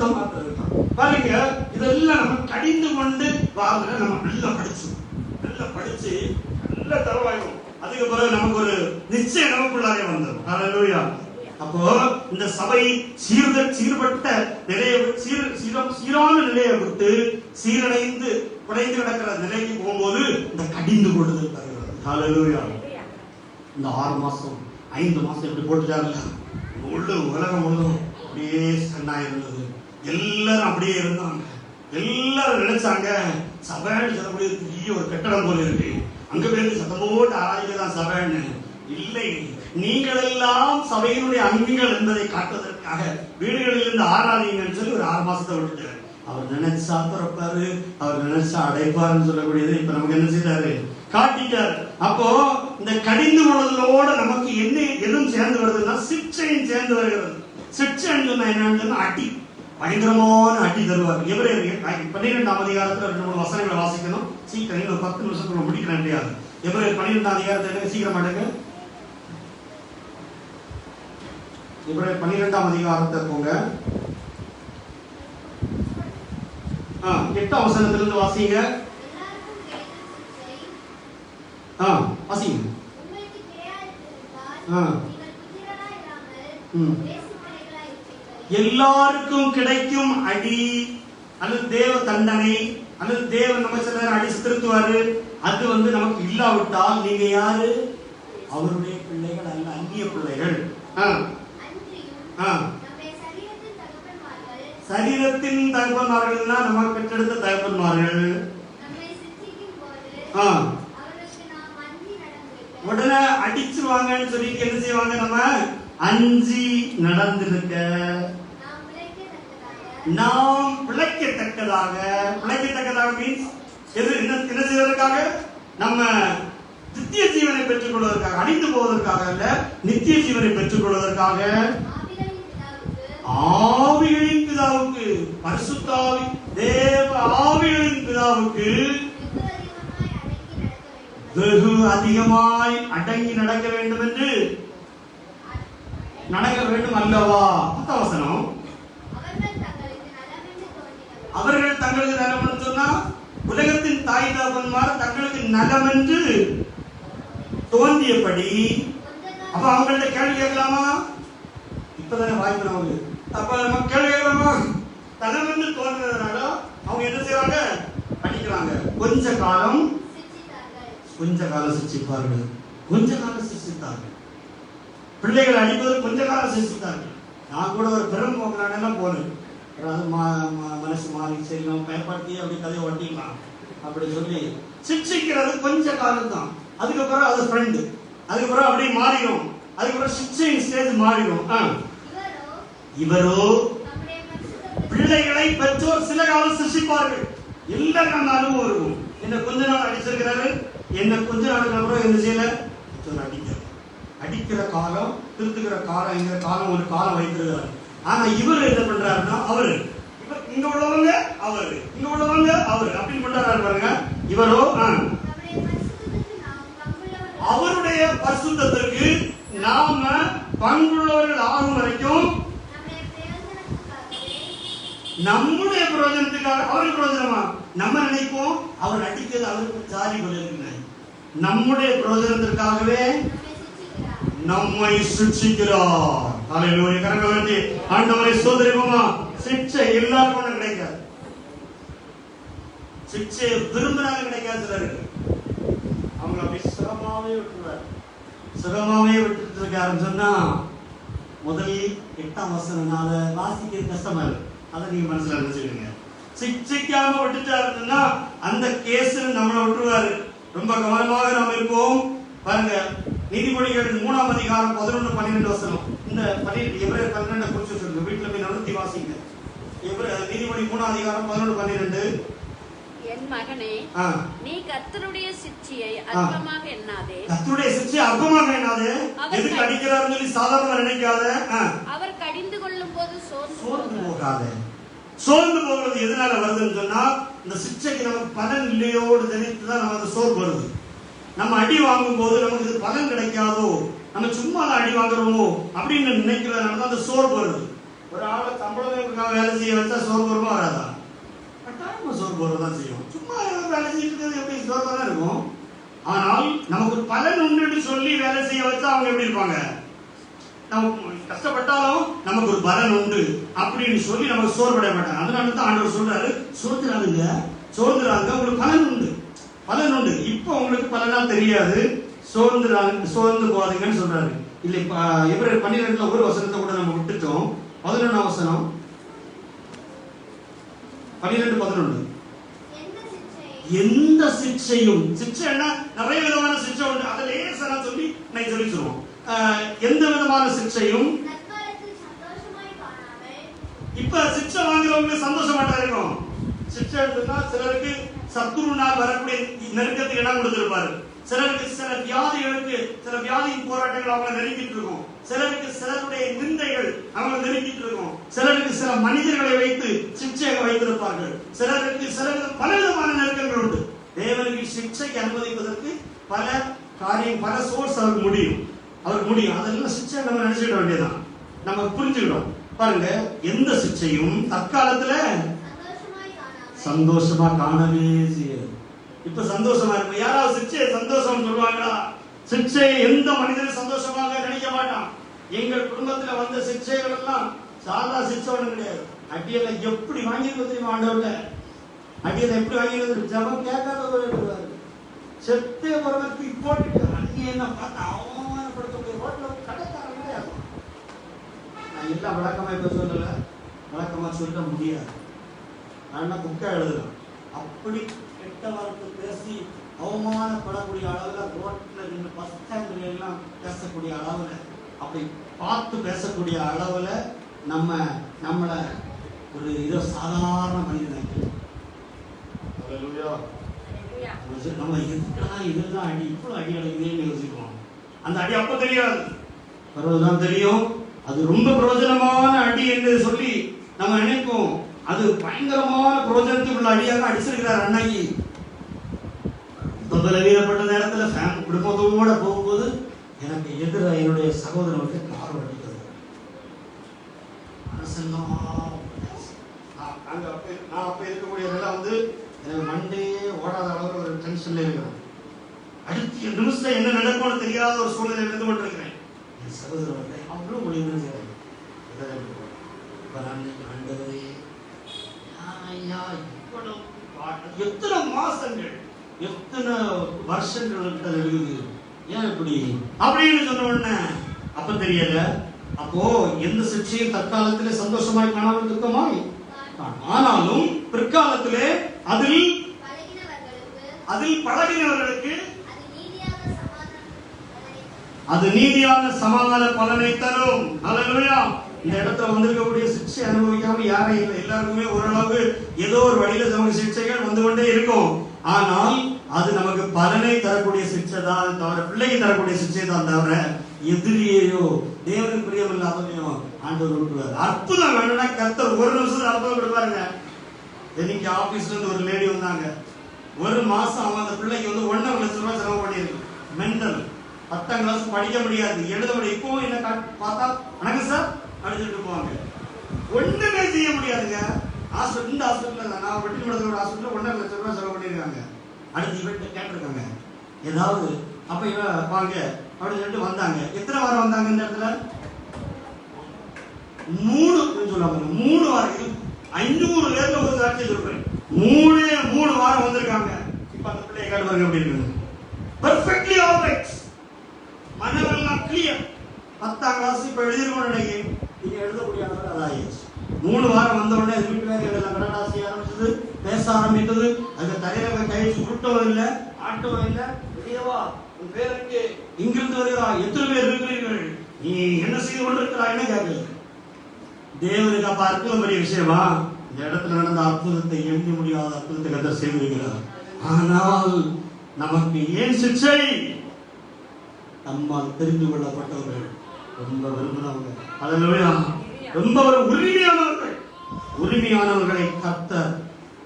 மாற்ற இருக்கான். பாருங்க, இதெல்லாம் நம்ம கடிந்து கொண்டு வாங்க. நம்ம நல்லா படிச்சு நல்ல தரவாயும் அதுக்கு பிறகு நமக்கு ஒரு நிச்சயம் நமக்குள்ளாரே வந்துடும். ஹல்லேலூயா. அப்போ இந்த சபை சீர்பட்ட நிலையை சீரான நிலையை விட்டு சீரடைந்து குறைந்து கிடக்கிற நிலைக்கு போகும்போது இந்த கடிந்து கொள்ளுதல் வருகிறது. ஹல்லேலூயா. இந்த 6 மாசம் 5 மாசம் இப்படி போட்டுட்டாங்கல்ல, உலகம் முழுதும் அப்படியே சண்டா இருந்தது. எல்லாரும் அப்படியே இருந்தாங்க. எல்லாரும் நினைச்சாங்க சபைன்னு சொல்லக்கூடிய பெரிய ஒரு கட்டடம் போல இருக்கு, அங்க போய் சத்தம் போட்டு ஆராய்ச்சிதான் சபைன்னு. இல்லை, நீங்கள் எல்லாம் சபையினுடைய அங்கங்கள் என்பதை காட்டுவதற்காக வீடுகளில் இருந்து ஆராதிங்கன்னு சொல்லி ஒரு 6 மாசத்தை விட்டுட்டாரு. அவர் நினைச்சா திறப்பாரு, அவர் நினைச்சா அடைப்பாருன்னு சொல்லக்கூடியது இப்ப நமக்கு என்ன செய்தாரு, காட்டிட்டார். அப்போ இந்த கடிந்து கொள்ளுதலோட நமக்கு என்ன எதுவும் சேர்ந்து வருதுன்னா சிக்ஷையும் சேர்ந்து வருகிறது. சிக்ஷைன்னு சொன்னா என்னன்னு சொன்னா அடி, பயங்கரமான அடி தருவார். எபிரேயர் 12ஆம் அதிகாரத்துல 2-3 வசனங்களை வாசிக்கணும். சீக்கிரம் இன்னும் 10 நிமிஷத்துல முடிக்கிறேன் முடியாது. எபிரேயர் 12ஆம் அதிகாரத்தை சீக்கிரம் மாட்டேங்க. எபிரேயர் 12ஆம் அதிகாரத்தை போங்க. 8ஆம் வசனத்திலிருந்து வாசிங்க. வாசிங்க. எல்லாருக்கும் கிடைக்கும் அடி அல்லது தேவ தண்டனை அல்லது தேவன் நம்ம சில நேரம் அடிச்சு திருத்துவாரு. அது நமக்கு இல்லாவிட்டால் நீங்க யாரு? அவருடைய பிள்ளைகள் அல்ல, அந்நிய பிள்ளைகள். சரீரத்தின் தகப்பன்மார்கள்னா நம்ம பெற்றெடுத்த தகப்பன்மார்கள். உடனே அடிச்சுவாங்கன்னு சொல்லி என்ன செய்வாங்க? நம்ம அஞ்சி நடந்திருக்க நாம் பிழைக்கத்தக்கதாக மீன்ஸ் என்ன செய்வதற்காக? நம்ம நித்திய ஜீவனை பெற்றுக் கொள்வதற்காக, அழிந்து போவதற்காக அல்ல, நித்திய ஜீவனை பெற்றுக் கொள்வதற்காக ஆவிகளின் பிதாவுக்கு, பரிசுத்தாவி தேவ ஆவிகளின் பிதாவுக்கு வெகு அதிகமாய் அடங்கி நடக்க வேண்டும் என்று நடக்க வேண்டும் அல்லவா? 10ஆம் வசனம். அவர்கள் தங்களுக்கு நலம் என்று சொன்னா உலகத்தின் தாய் தகப்பன்மார் தங்களுக்கு நலம் என்று தோன்றியபடி. அப்ப அவங்கள்ட்ட கேள்வி கேட்கலாமா? இப்பதானே வாய்ப்பு நமக்கு. அப்ப நம்ம கேள்வி கேட்கலாமா? தனம் என்று தோன்றினதுனால அவங்க என்ன செய்வாங்க? படிக்கிறாங்க. கொஞ்ச காலம் சிரிச்சிப்பார்கள், கொஞ்ச காலம் சிரிச்சித்தார்கள். பிள்ளைகளை அடிப்பது கொஞ்ச காலம் சிரிச்சித்தார்கள். நான் கூட ஒரு பெரும் போக்கலானெல்லாம் போனேன். மனசு மாறி சரி நம்ம பயன்படுத்தி அப்படி கதையை ஒட்டிக்கலாம் அப்படி சொல்லி சிக்ஷிக்கிறது கொஞ்ச காலம் தான். அதுக்கப்புறம் அது ஃப்ரெண்டு, அதுக்கப்புறம் அப்படியே மாறிடும். அதுக்கப்புறம் சிக்ஷிங் ஸ்டேஜ் மாறிடும். இவரோ பிள்ளைகளை பெற்றோர் சில காலம் சிக்ஷிப்பார்கள். எல்லாரும் அந்த அனுபவம் இருக்கும். என்ன கொஞ்ச நாள் அடிச்சிருக்கிறாரு, என்ன கொஞ்ச நாளுக்கு அப்புறம் என்ன செய்யல அடிக்கிற காலம், திருத்துக்கிற காலம், என்கிற காலம் ஒரு காலம் வைத்திருக்கிறார். ஆனா இவர் என்ன பண்றாருன்னா இங்க உள்ளவங்க அவரு, இங்க உள்ளவங்க அவரு அப்படின்னு பண்றாரு பாருங்க. இவரோ அவருடைய பரிசுத்தத்திற்கு நாம பங்குள்ளவர்கள் ஆகும் வரைக்கும் நம்முடைய பிரயோஜனத்துக்காக, அவருக்கு பிரயோஜனமா நம்ம நினைப்போம். அவர் அடிக்கிறது அவருக்கு ஜாதி போல இருக்கு. நம்முடைய பிரயோஜனத்திற்காகவே நம்மை சிக்ஷிக்கிறார். ஹல்லேலூயா. கரங்களை ஆண்டவரை ஸ்தோத்திரிப்போமா. சிக்ஷை எல்லாருக்கும் கிடைக்காது. சிக்ஷை விரும்பினாலும் கிடைக்காது. சிலருக்கு அவங்க அப்படி சுகமாவே விட்டுருவார். சுகமாவே விட்டுட்டு இருக்காருன்னு சொன்னா முதல் 8ஆம் வசனனால வாசிக்க கஷ்டமா இருக்கு. அதை நீங்க மனசுல நினைச்சுக்கீங்க. சிக்ஷிக்காம விட்டுட்டாருன்னா அந்த கேஸ் நம்மளை விட்டுருவாரு. ரொம்ப கவனமாக நாம் இருப்போம். பாருங்க, நீதிமொழிகள் 3ஆம் அதிகாரம் 11-12 வசனம். இந்த எபிரேயர் 12 குறிச்சு சொல்லுங்க. வீட்டுல போய் நடத்தி வாசிங்க. நீதிமொழி 3ஆம் அதிகாரம் 11-12. என் மகனே, நீ கர்த்தருடைய சிட்சியை அற்பமாக எண்ணாதே. கர்த்தருடைய சிட்சியை அற்பமாக எண்ணாதே. எதுக்கு அடிக்கிறாருன்னு சொல்லி சாதாரணமா நினைக்காத. அவர் கடிந்து கொள்ளும் போது சோர்ந்து போகாதே. சோர்ந்து போகிறது எதனால வருதுன்னு சொன்னா இந்த சிட்சைக்கு நமக்கு பலன் இல்லையோடு தெரிவித்துதான் நம்ம அந்த சோர்வு வருது. நம்ம அடி வாங்கும் போது நமக்கு இது பலன் கிடைக்காதோ, நம்ம சும்மா அடி வாங்குறோமோ அப்படின்னு நினைக்கிறதுனால தான் அந்த சோர்வு வருது. ஒரு ஆளை சம்பளத்துக்காக வேலை செய்ய வச்சா சோர்வு வருமா வராதா? கட்டாயமா சோர்வு வரதான் செய்யும். சும்மா வேலை செய்யறது எப்படி சோர்வா தான் இருக்கும். ஆனால் நமக்கு பலன் உண்டு சொல்லி வேலை செய்ய வச்சா அவங்க எப்படி இருப்பாங்க? நம்ம கஷ்டப்பட்டாலும் நமக்கு ஒரு பலன் உண்டு அப்படின்னு சொல்லி நமக்கு சோர்வடைய மாட்டாங்க. அதனால தான் ஆண்டவர் சொல்றாரு, சோர்ந்துராதுங்க, சோர்ந்துராங்க, உங்களுக்கு பலன் உண்டு, பலன் உண்டு. இப்போ உங்களுக்கு பலனா தெரியாது, சோர்ந்து போகாதீங்கன்னு சொல்றாரு. இல்லை, எபிரேயர் 12 ஒரு வசனத்தை கூட நம்ம விட்டுட்டோம். 11 வசனம், 12:11. எந்த சிக்ஷையும், சிக்ஷைன்னா நிறைய விதமான சிக்ஷை உண்டு, அதை லேசா சொல்லி நான் சொல்லிடுவோம். எந்த விதமான சிக்ஷையும், இப்ப சிக்ஷை வாங்குறவங்களுக்கு சந்தோஷமாட்டா இருக்கும். சிக்ஷை எடுத்துன்னா சிலருக்கு சத்துருனால் வரக்கூடிய நெருக்கத்துக்கு இடம் கொடுத்திருப்பாரு, சிலருக்கு சில வியாதிகளுக்கு, சில வியாதியின் போராட்டங்கள் அவங்களை நெருங்கிட்டு இருக்கும், சிலருக்கு சிலருடைய நிந்தைகள் அவங்க நெருங்கிட்டு இருக்கும், சிலருக்கு சில மனிதர்களை வைத்து சிக்ஷையை வைத்திருப்பார்கள், சிலருக்கு பல விதமான நெருக்கங்கள் உண்டு. தேவனுக்கு சிக்ஷைக்கு அனுமதிப்பதற்கு பல காரியம், பல சோர்ஸ் அவருக்கு முடியும். அதெல்லாம் சிக்ஷை நம்ம நினைச்சுக்கிட வேண்டியதான், நம்ம புரிஞ்சுக்கிட்டோம். பாருங்க, எந்த சிக்ஷையும் தற்காலத்துல சந்தோஷமா காணவே செய்யாது. இப்ப சந்தோஷமா இருக்கும். யாராவது சிக்ஷை சந்தோஷம் சொல்லுவாங்களா? சிக்ஷை எந்த மனிதனும் சந்தோஷமாக நினைக்க மாட்டான். எங்கள் குடும்பத்துல வந்த சிக்ஷைகள் எல்லாம் சாதா சிக்ஷை ஒண்ணு கிடையாது. அடியில எப்படி வாங்கிருக்க தெரியுமா? ஆண்டவர்ல அடியில எப்படி வாங்கிருக்க, ஜபம் கேட்காத செத்தே போறவருக்கு போட்டு அங்கே என்ன பார்த்து அவமானப்படுத்தக்கூடிய ரோட்ல கடைக்காரன் கிடையாது. நான் எல்லாம் விளக்கமா இப்ப சொல்லல, விளக்கமா சொல்ல முடியாது. நான் புக்கா எழுதுறேன். அப்படி கெட்ட வார்த்தை பேசி அவமானப்படக்கூடிய அளவுல ரோட்ல நின்று பஸ் ஸ்டாண்ட்ல எல்லாம் பேசக்கூடிய அளவுல, அப்படி பார்த்து பேசக்கூடிய அளவுல நம்மள ஒரு இதோ சாதாரண மனிதனாக நம்ம இதுக்கெல்லாம் இதெல்லாம் அடி, இவ்வளவு அடி அடைக்குதேன்னு யோசிக்குவோம். அந்த அடி அப்ப தெரியாது, பிறகுதான் தெரியும் அது ரொம்ப பிரயோஜனமான அடி என்று சொல்லி நம்ம நினைப்போம். அது பயங்கரமான பிரயோஜனத்துக்குள்ள அடியாக அடிச்சிருக்கிறார் அண்ணாயி. வீரப்பட்ட நேரத்துல குடும்பத்தோட போகும்போது எனக்கு எதிராக என்னுடைய சகோதரனுக்கு கார் அடிக்கிறது. மனசெல்லாம் நான் அப்ப இருக்கக்கூடிய நிலை எனக்கு மண்டே ஓடாத அளவுக்கு ஒரு டென்ஷன்ல இருக்கிறேன். அடுத்த நிமிஷம் என்ன நடக்கும்னு தெரியாத ஒரு சூழ்நிலை இருந்து கொண்டிருக்கிறேன். என் சகோதரன் அவ்வளவு முடிவு ஆண்டவரே, எத்தனை மாசங்கள், எத்தனை வருஷங்கள் இருக்குது, ஏன் இப்படி அப்படின்னு சொன்ன உடனே அப்ப தெரியல. அப்போ எந்த சிக்ஷையும் தற்காலத்திலே சந்தோஷமாய் காணாமல் துக்கமாய், ஆனாலும் பிற்காலத்திலே அதில் பழகினவர்களுக்கு அது நீதியான சமாதான பலனை தரும். அல்லேலூயா. இந்த இடத்துல வந்திருக்கக்கூடிய சிக்ஷை அனுபவிக்காம யாரும் இல்லை. எல்லாருக்குமே ஓரளவு ஏதோ ஒரு வழியில நமக்கு சிக்ஷைகள் வந்து கொண்டே இருக்கும். ஆனால் அது நமக்கு பலனை தரக்கூடிய சிக்ஷை தான் தவிர, பிள்ளைக்கு தரக்கூடிய சிக்ஷை தான் தவிர, எதிரியோ தேவனுக்கு பிரியம் இல்லாதவையோ ஆண்டவர் விட்டுவார். அற்புதம் வேணும்னா கர்த்தர் ஒரு நிமிஷத்துல அற்புதம் கொடுப்பாருங்க. இன்னைக்கு ஆபீஸ்ல இருந்து ஒரு லேடி வந்தாங்க. ஒரு மாசம் அவங்க அந்த பிள்ளைக்கு 1.5 லட்சம் ரூபாய் செலவு பண்ணிருக்கு. மென்டல் 10ஆம் கிளாஸ் படிக்க முடியாது, எழுத முடியாது. இப்போ என்ன பார்த்தா வணக்கம் சார் அடிச்சுட்டு போவாங்க. ஒண்ணுமே செய்ய முடியாதுங்க. ஹாஸ்பிட்டல், இந்த ஹாஸ்பிட்டல் நான் வெட்டி மடத்தோட ஹாஸ்பிட்டல் 1.5 லட்சம் ரூபாய் செலவு பண்ணிருக்காங்க. அடுத்து இவன்ட்டு கேட்டிருக்காங்க ஏதாவது, அப்ப இவ வாங்க அப்படின்னு சொல்லிட்டு வந்தாங்க. எத்தனை வாரம் வந்தாங்க இந்த இடத்துல? 3 சொல்லுவாங்க. 3 வாரம் 500 பேர்ல ஒரு சாட்சி சொல்றேன். 3 வாரம் வந்திருக்காங்க. இப்ப அந்த பிள்ளைய காட்டுவாங்க எப்படி இருக்கு. பெர்ஃபெக்ட்லி ஆல்ரைட், மனவெல்லாம் கிளியர். 10ஆம் கிளாஸ் இப்ப எழுதிருக்கோம் நினைக்கிறேன். நீங்க எழுதக்கூடிய அளவு அதாயிடுச்சு. 3 வாரம் வந்த உடனே வீட்டு வேலைகள் எல்லாம் கடலாசி ஆரம்பிச்சது, பேச ஆரம்பித்தது. அந்த தலையில கை சுருட்டவும் இல்லை, ஆட்டவும் இல்லை. வெளியவா உன் பேருக்கு இங்கிருந்து வருகிறா, எத்தனை பேர் இருக்கிறீர்கள், நீ என்ன செய்து கொண்டிருக்கிறாய்னு கேட்கல. தேவனுக்கு அப்ப அற்புதம் பெரிய விஷயமா? இந்த இடத்துல நடந்த அற்புதத்தை எண்ணி முடியாத அற்புதத்தை கர்த்தர் செய்திருக்கிறார். ஆனால் நமக்கு ஏன் சிக்ஷை? நம்மால் தெரிந்து கொள்ளப்பட்டவர்கள், ரொம்ப விரும்பினவங்க, அல்லேலூயா, ரொம்ப உரிமையானவர்கள். உரிமையானவர்களை கர்த்தர்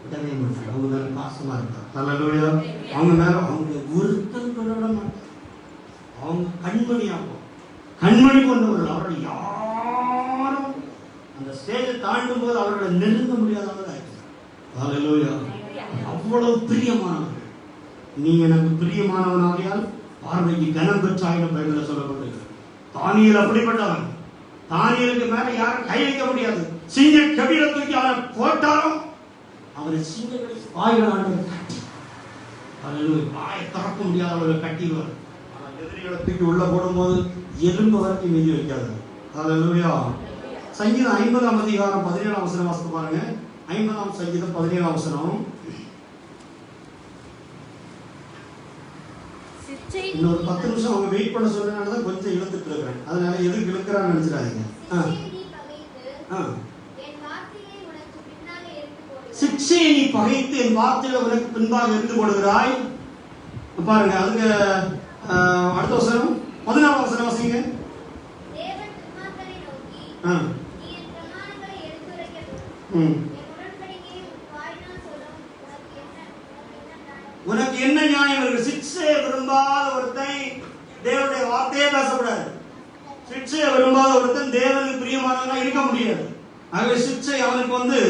விடவே மாட்டார். அவங்க மேல பாசமா இருக்கார். அல்லேலூயா. அவங்க மேல அவங்க ஒருத்தன் விட மாட்டார். அவங்க கண்மணியாகும், கண்மணி கொண்டவர்கள். அவர்கள் யாரும் அந்த ஸ்டேஜை தாண்டும் போது அவர்களை நெருங்க முடியாதவர்கள். அல்லேலூயா. அவ்வளவு பிரியமானவர்கள். நீ எனக்கு பிரியமானவனாகியால் பார்வைக்கு கனம் பெற்றாயிரம் பைபிள்ல சொல்லப்பட்டிருக்கிறது. தானியேல் அப்படிப்பட்டவன். தானியேலுக்கு மேல யாரும் கை வைக்க முடியாது. சிங்க கபில தூக்கி அவனை போட்டாலும் அவரை சிங்கங்களை வாயில ஆண்டவர் கட்டி, வாயை திறக்க முடியாத அவரை கட்டிடுவார். எதிரிகளை தூக்கி உள்ள போடும்போது எலும்பு வரைக்கும் மீதி வைக்காது. ஹல்லேலூயா. சங்கீதம் 50ஆம் அதிகாரம் 17ஆம் வசனம் வாசித்து பாருங்க. 50ஆம் சங்கீதம் 17ஆம் வசனம். இன்னொரு 10 நிமிஷம் அவங்க வெயிட் பண்ண சொன்னதுனால தான் கொஞ்சம் இழுத்துட்டு இருக்கிறேன். அதனால எதுக்கு இழுக்கிறான்னு நினைச்சிடாதீங்க. சிக்ஷையை நீ பகைத்து என் வார்த்தைகளை உனக்கு பின்பாக இருந்து போடுகிறாய். பாருங்க, அதுக்கு அடுத்த வசனம் 14ஆம் வசனம் வாசிங்க. உனக்கு என்ன நியாயம் இருக்கு? சிக்ஷையை விரும்பாத ஒருத்தன் தேவனுடைய வார்த்தையே பேசக்கூடாது. சிக்ஷையை விரும்பாத ஒருத்தன் தேவனுக்கு பிரியமானவனா இருக்க முடியாது. ஆகவே சிக்ஷை அவனுக்கு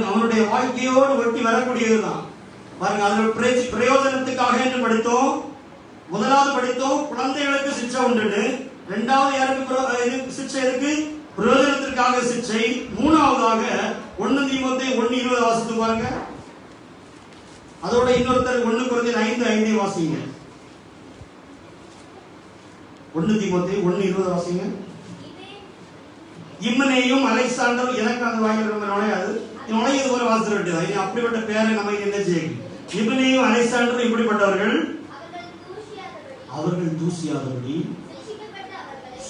அவனுடைய வாழ்க்கையோடு ஒட்டி வரக்கூடியதுதான். பாருங்க, அதில் பிரயோஜனத்துக்காக என்று படித்தோம். முதலாவது படித்தோம் குழந்தைகளுக்கு சிக்ஷை உண்டு. இரண்டாவது யாருக்கு சிக்ஷை இருக்கு? பிரயோஜனத்திற்காக சிக்ஷை. மூணாவதாக 1 தீமோத்தேயு 1:20 வாசித்து பாருங்க. அதோட இன்னொருத்தர் 1 கொரிந்தியர் 5:5 வாசிங்க. 1 தீமோத்தேயு 1:20 வாசிங்க. இம்மனேயும் அலெக்சாண்டர் எனக்கு அந்த வாங்கிற நுழையாது, நுழையது போல வாசிட வேண்டியது. அப்படிப்பட்ட பேரை நம்ம என்ன செய்யும்? இம்மனேயும் அலெக்சாண்டரும் இப்படிப்பட்டவர்கள், அவர்கள் தூசியாதபடி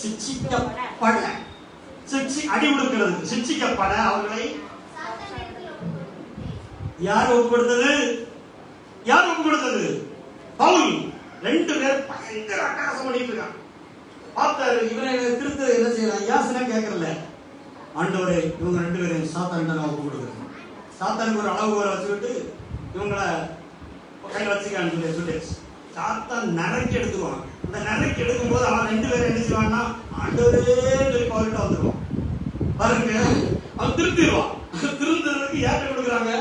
சிட்சிக்கப்பட, அடி கொடுக்கிறது, சிட்சிக்கப்பட அவர்களை யார் ஒப்பு கொடுத்தது? யார் ஒப்பு கொடுத்தது? பவுல். 2 பேர் பயங்கர அட்டகாசம் பண்ணிட்டு இருக்கான். பார்த்தாரு, இவனை திருத்த என்ன செய்யறான்? யாசனை கேட்கறல. ஆண்டவரே, இவங்க 2 பேரும் சாத்தான்கிட்ட நான் ஒப்பு கொடுக்குறேன். சாத்தானுக்கு ஒரு அளவு வச்சுக்கிட்டு இவங்களை கையில் வச்சுக்கான்னு சொல்லி சாத்தான் நரைக்கு எடுத்துக்குவான். அந்த நரைக்கு எடுக்கும் போது அவன் 2 பேரும் என்ன செய்வான்னா, ஆண்டவரே சொல்லி பவுல்கிட்ட வந்துடுவான். பாருங்க, அவன் திருத்திடுவான். திருந்துறதுக்கு யார்கிட்ட கொடுக்குறாங்க?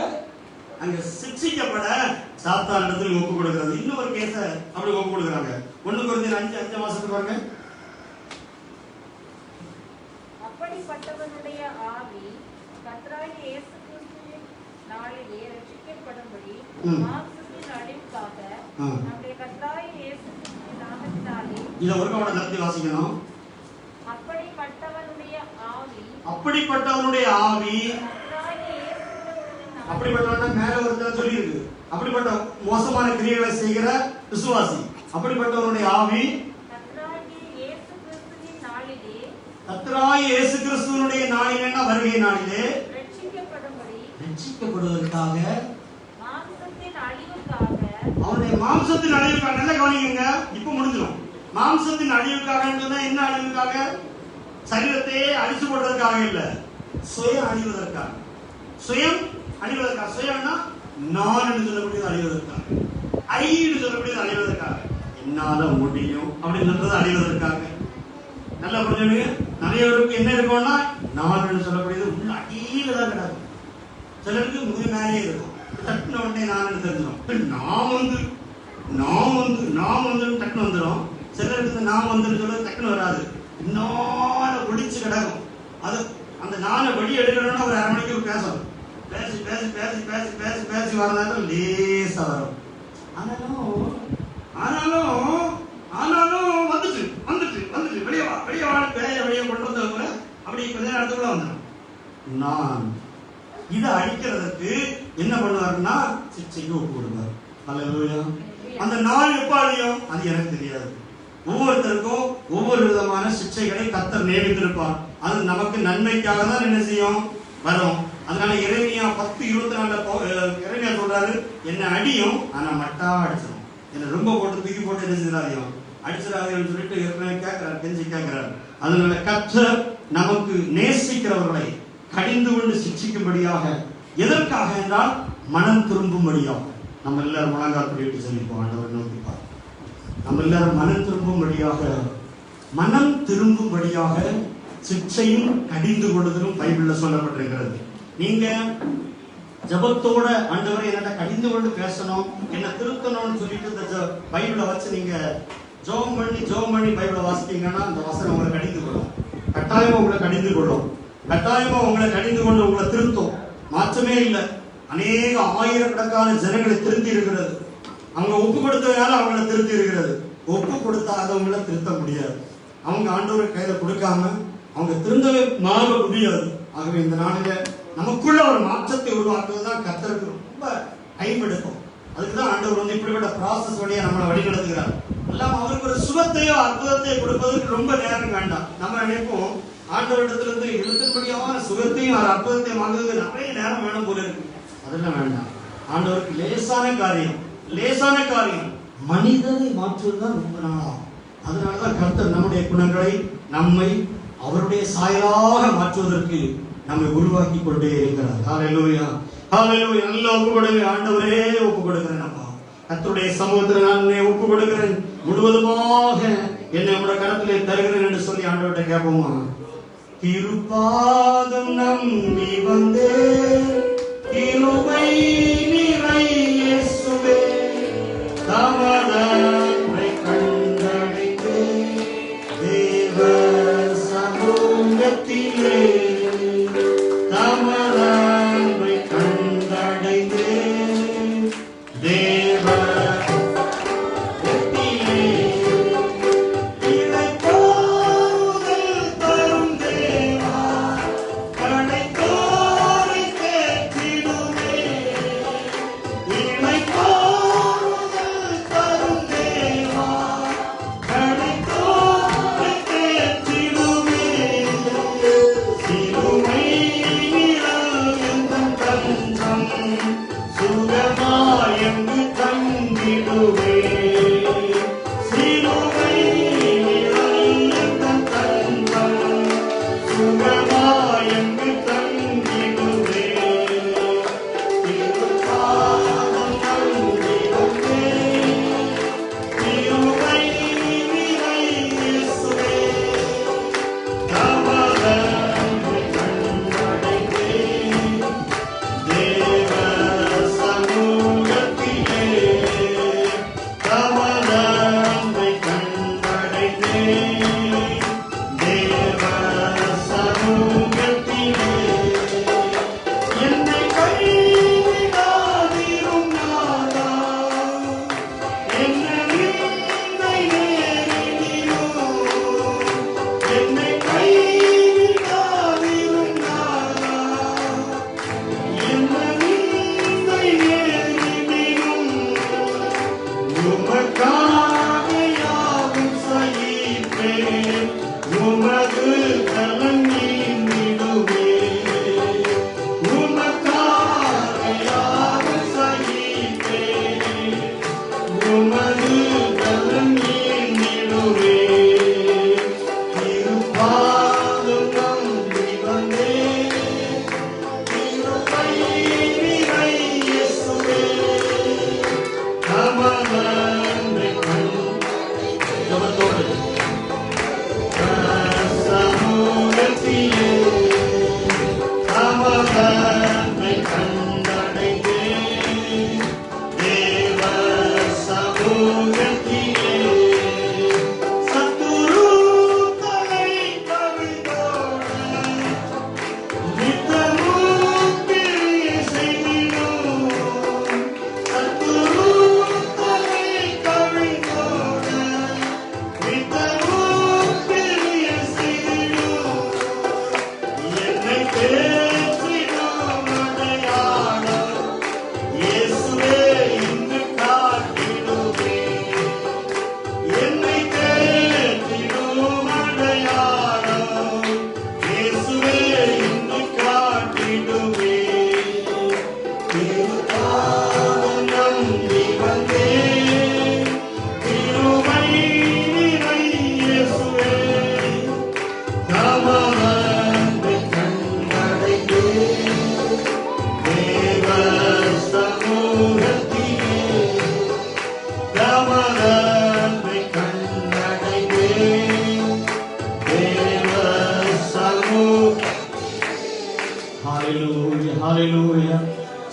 அங்க சிக்ஷிக்கப்பட சாத்தான் இடத்துல ஒப்பு கொடுக்கிறது. இன்னொரு கேஸ அப்படி ஒப்பு கொடுக்குறாங்க. 1 கொரிந்தியர் 5:5 வாசித்து பாருங்க. அப்படிப்பட்டவனுடைய ஆவி கர்த்தராகிய இயேசு கிறிஸ்துவின் நாளிலே ரட்சிக்கப்படும்படி மாம்சத்தின் அழிவுக்காக நம்முடைய கர்த்தராகிய இயேசு கிறிஸ்துவின் நாமத்தினாலே. இத ஒரு கவனம் நடத்தி வாசிக்கணும். அப்படிப்பட்டவனுடைய ஆவி அப்படிப்பட்டவன் மேல ஒருத்தர் சொல்லி இருக்கு. அப்படிப்பட்ட மோசமான கிரியைகளை செய்கிற விசுவாசி. அப்படிப்பட்டவனுடைய ஆவி கர்த்தராகிய இயேசு கிறிஸ்துவினுடைய நாளிலேனா வருகை நாளிலே ரட்சிக்கப்படுவதற்காக அவனுடைய மாம்சத்தின் அழிவுக்காக. நல்லா கவனிங்க, இப்ப முடிஞ்சிடும். மாம்சத்தின் அழிவுக்காக என்ன அழிவுக்காக? சரீரத்தையே அழிச்சு போடுறதுக்காக இல்ல, சுயம் அழிவதற்காக. சுயம் அழிவதற்காக. சுயம்னா நான் என்று சொல்லக்கூடியது அழிவதற்காக, ஐ என்று சொல்லக்கூடியது அழிவதற்காக, என்னால முடியும் அப்படின்னு சொல்றது அழிவதற்காக. நல்லா புரிஞ்சுங்க. நிறைய பேருக்கு என்ன இருக்கும்னா, நான் என்று சொல்லக்கூடியது உள்ள அடியில தான் கிடக்கும். சிலருக்கு முது மேலே இருக்கும். டக்குன உடனே நான் தெரிஞ்சிடும். நாம் வந்து டக்குனு வந்துடும். சிலருக்கு நாம் வந்து சொல்றது டக்குனு வராது, நான ஒடிச்சு கிடக்கும். அது அந்த நானை வெளியே எடுக்கணும்னா ஒரு 1/2 மணிக்கு பேசணும். பேசி பேசி பேசி பேசி பேசி பேசி வரதாலும் லேசா வரும். ஆனாலும் வந்துட்டு வந்துட்டு வந்துட்டு வெளியே வா வெளியே வா வெளியே கொண்டு வந்தவங்க அப்படி கொஞ்ச நேரத்துக்குள்ள வந்துடும். நான் இதை அழிக்கிறதுக்கு என்ன பண்ணுவாருன்னா சிக்ஷைக்கு ஒப்பு கொடுப்பார். அல்லேலூயா. அந்த நாள் எப்ப அழியும் அது எனக்கு தெரியாது. ஒவ்வொருத்தருக்கும் ஒவ்வொரு விதமான சிக்ஷைகளை கர்த்தர் நியமித்திருப்பார். அது நமக்கு நன்மைக்காக தான் என்ன செய்யும் வரும். அதனால எரேமியா 10:24 எரேமியா சொல்றாரு, என்ன அடியும் ஆனா மட்டா அடிச்சிடும், என்ன ரொம்ப போட்டு தூக்கி போட்டு என்ன செய்யறாதையும் அடிச்சிடாதீங்கன்னு சொல்லிட்டு ஏற்கனவே கேட்கிறார், கெஞ்சி கேட்கிறார். அதனால கர்த்தர் நமக்கு நேசிக்கிறவர்களை கடிந்து கொண்டு சிக்ஷிக்கும்படியாக. எதற்காக என்றால் மனம் திரும்பும்படியாக. நம்ம எல்லாரும் முழங்கால் படிட்டு சொல்லிப்போம், ஆண்டவர் நோக்கிப்பார். நம்ம எல்லாரும் மனம் திரும்பும்படியாக சிக்ஷையும் கடிந்து கொள்வதும் பைபிள்ல சொல்லப்பட்டிருக்கிறது. நீங்க ஜபத்தோட ஆண்டவரை என்ன கடிந்து கொண்டு பேசணும், என்ன திருத்தணும்னு சொல்லிட்டு இந்த பைபிளை வச்சு நீங்க ஜோம் பண்ணி பைபிளை வாசித்தீங்கன்னா அந்த வசனம் உங்களை கடிந்து கொள்ளும். கட்டாயமா உங்களை கடிந்து கொள்ளும், கட்டாயமா உங்களை கடிந்து கொண்டு உங்களை திருத்தும். மாற்றமே இல்லை. அநேக ஆயிரக்கணக்கான ஜனங்களை திருத்தி இருக்கிறது. அவங்க ஒப்பு கொடுத்ததுனால அவங்களை திருத்தி இருக்கிறது. ஒப்பு கொடுத்தாதவங்களை திருத்த முடியாது. அவங்க ஆண்டவர் கையில கொடுக்காம அவங்க திருந்தவே மாற முடியாது. ஆகவே இந்த நாளில நமக்குள்ள ஒரு மாற்றத்தை உருவாக்குவதுதான் கர்த்தருக்கு ரொம்ப டைம் எடுக்கும். அதுக்குதான் ஆண்டவர் இப்படிப்பட்ட ப்ராசஸ் வழியா நம்மளை வழிநடத்துகிறார். எல்லாம் அவருக்கு ஒரு சுகத்தையோ அற்புதத்தையோ கொடுப்பதற்கு ரொம்ப நேரம் வேண்டாம். நம்ம நினைப்போம் ஆண்டவரிடத்திலிருந்து எழுத்துப்படியான சுகத்தையும் அற்புதத்தையும் வாங்குறதுக்கு நிறைய நேரம் வேணும் போல இருக்கு. அதெல்லாம் வேண்டாம். ஆண்டவருக்கு லேசான காரியம் மனிதனை மாற்றுவதுதான் ரொம்ப நாளாகும். அதனாலதான் கர்த்தர் நம்முடைய குணங்களை நம்மை அவருடைய சாயலாக மாற்றுவதற்கு நம்மை உருவாக்கி கொண்டே இருக்கிறார். ஹல்லேலூயா, ஹல்லேலூயா. நல்ல ஒப்பு கொடுங்க. ஆண்டவரே ஒப்பு கொடுக்கிறேன். அப்பா கர்த்தருடைய சமூகத்தில் நான் ஒப்பு கொடுக்கிறேன். முழுவதுமாக என்னை உடைய கரத்திலே தருகிறேன் என்று சொல்லி ஆண்டவர்கிட்ட கேட்போமா? திருப்பாதம் நம்பி வந்தே கிருபை நிறை இயேசுவே, தமதன்மை கண்டடைந்தே தேவ சமூகத்திலே, தமதன்மை கண்டடைந்தே தேவ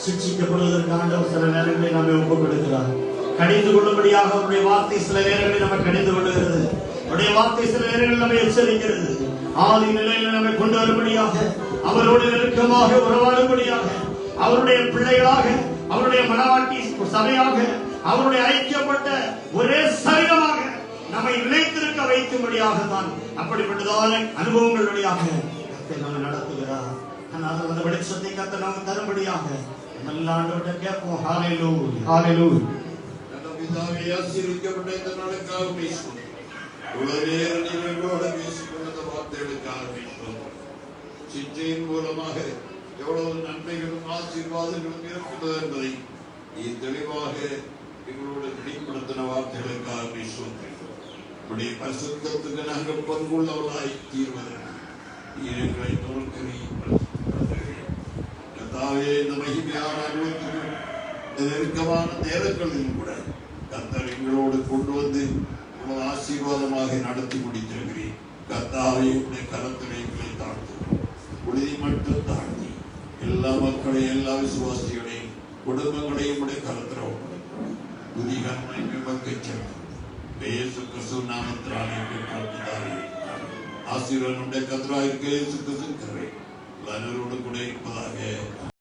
சிக்ஷிக்கப்படுவதற்கு ஆண்டவர் சில நேரங்களில் நம்மை ஒப்புக் கொடுக்கிறார். கடிந்து கொள்ளும்படியாக அவருடைய வார்த்தை சில நேரங்களில் நம்ம கடிந்து கொள்ளுகிறது. அவருடைய வார்த்தை சில நேரங்களில் நம்ம எச்சரிக்கிறது. ஆதி நிலையில் நம்மை கொண்டு வரும்படியாக, அவரோடு நெருக்கமாக உறவாடும்படியாக, அவருடைய பிள்ளைகளாக, அவருடைய மனவாட்டி சபையாக, அவருடைய ஐக்கியப்பட்ட ஒரே சரீரமாக நம்மை நிலைத்திருக்க வைக்கும்படியாக தான் அப்படிப்பட்டதான அனுபவங்கள் வழியாக நம்ம நடத்துகிறார். ஆனால் அந்த வெளிச்சத்தை கத்த நமக்கு தரும்படியாக நல்ல ஆண்டவர்கிட்ட கேட்போம். ஹalleluya, ஹalleluya. பிதாவே, ஆசீர்வதிக்கப்பட்ட இந்த நாளுக்காக பேசுவோம். இவ்வளவு நேரம் நீங்களோட பேசிக்கொண்ட வார்த்தைகளுக்காக பேசுவோம். சிற்றையின் மூலமாக எவ்வளவு நன்மைகளும் ஆசீர்வாதங்களும் இருக்கிறது என்பதை நீ தெளிவாக எங்களோடு வெளிப்படுத்தின வார்த்தைகளுக்காக பேசுவோம். நம்முடைய பரிசுத்தத்துக்கு நாங்கள் பங்குள்ளவர்களாய் தீர்வதற்கு எங்களை கர்த்தாவே, இந்த மகிமையான அனுபவத்துக்கு நெருக்கமான நேரங்களில் கூட கர்த்தர் எங்களோடு கொண்டு வந்து உங்கள் ஆசீர்வாதமாக நடத்தி முடித்திருக்கிறேன். கர்த்தாவே, உடைய கரத்திலே எங்களை தாழ்த்துகிறோம். உறுதி மட்டும் தாழ்த்தி எல்லா மக்களையும், எல்லா விசுவாசிகளையும், குடும்பங்களையும் உடைய கரத்திலே புதிகரமை விமர்சிக்கிறோம். இயேசு கிறிஸ்து நாமத்தினாலே பிரார்த்தித்தாரே. ஆசீர்வாதம் உடைய கர்த்தராகிய இயேசு கிறிஸ்து கிருபை எல்லாரோடு கூட இருப்பதாக.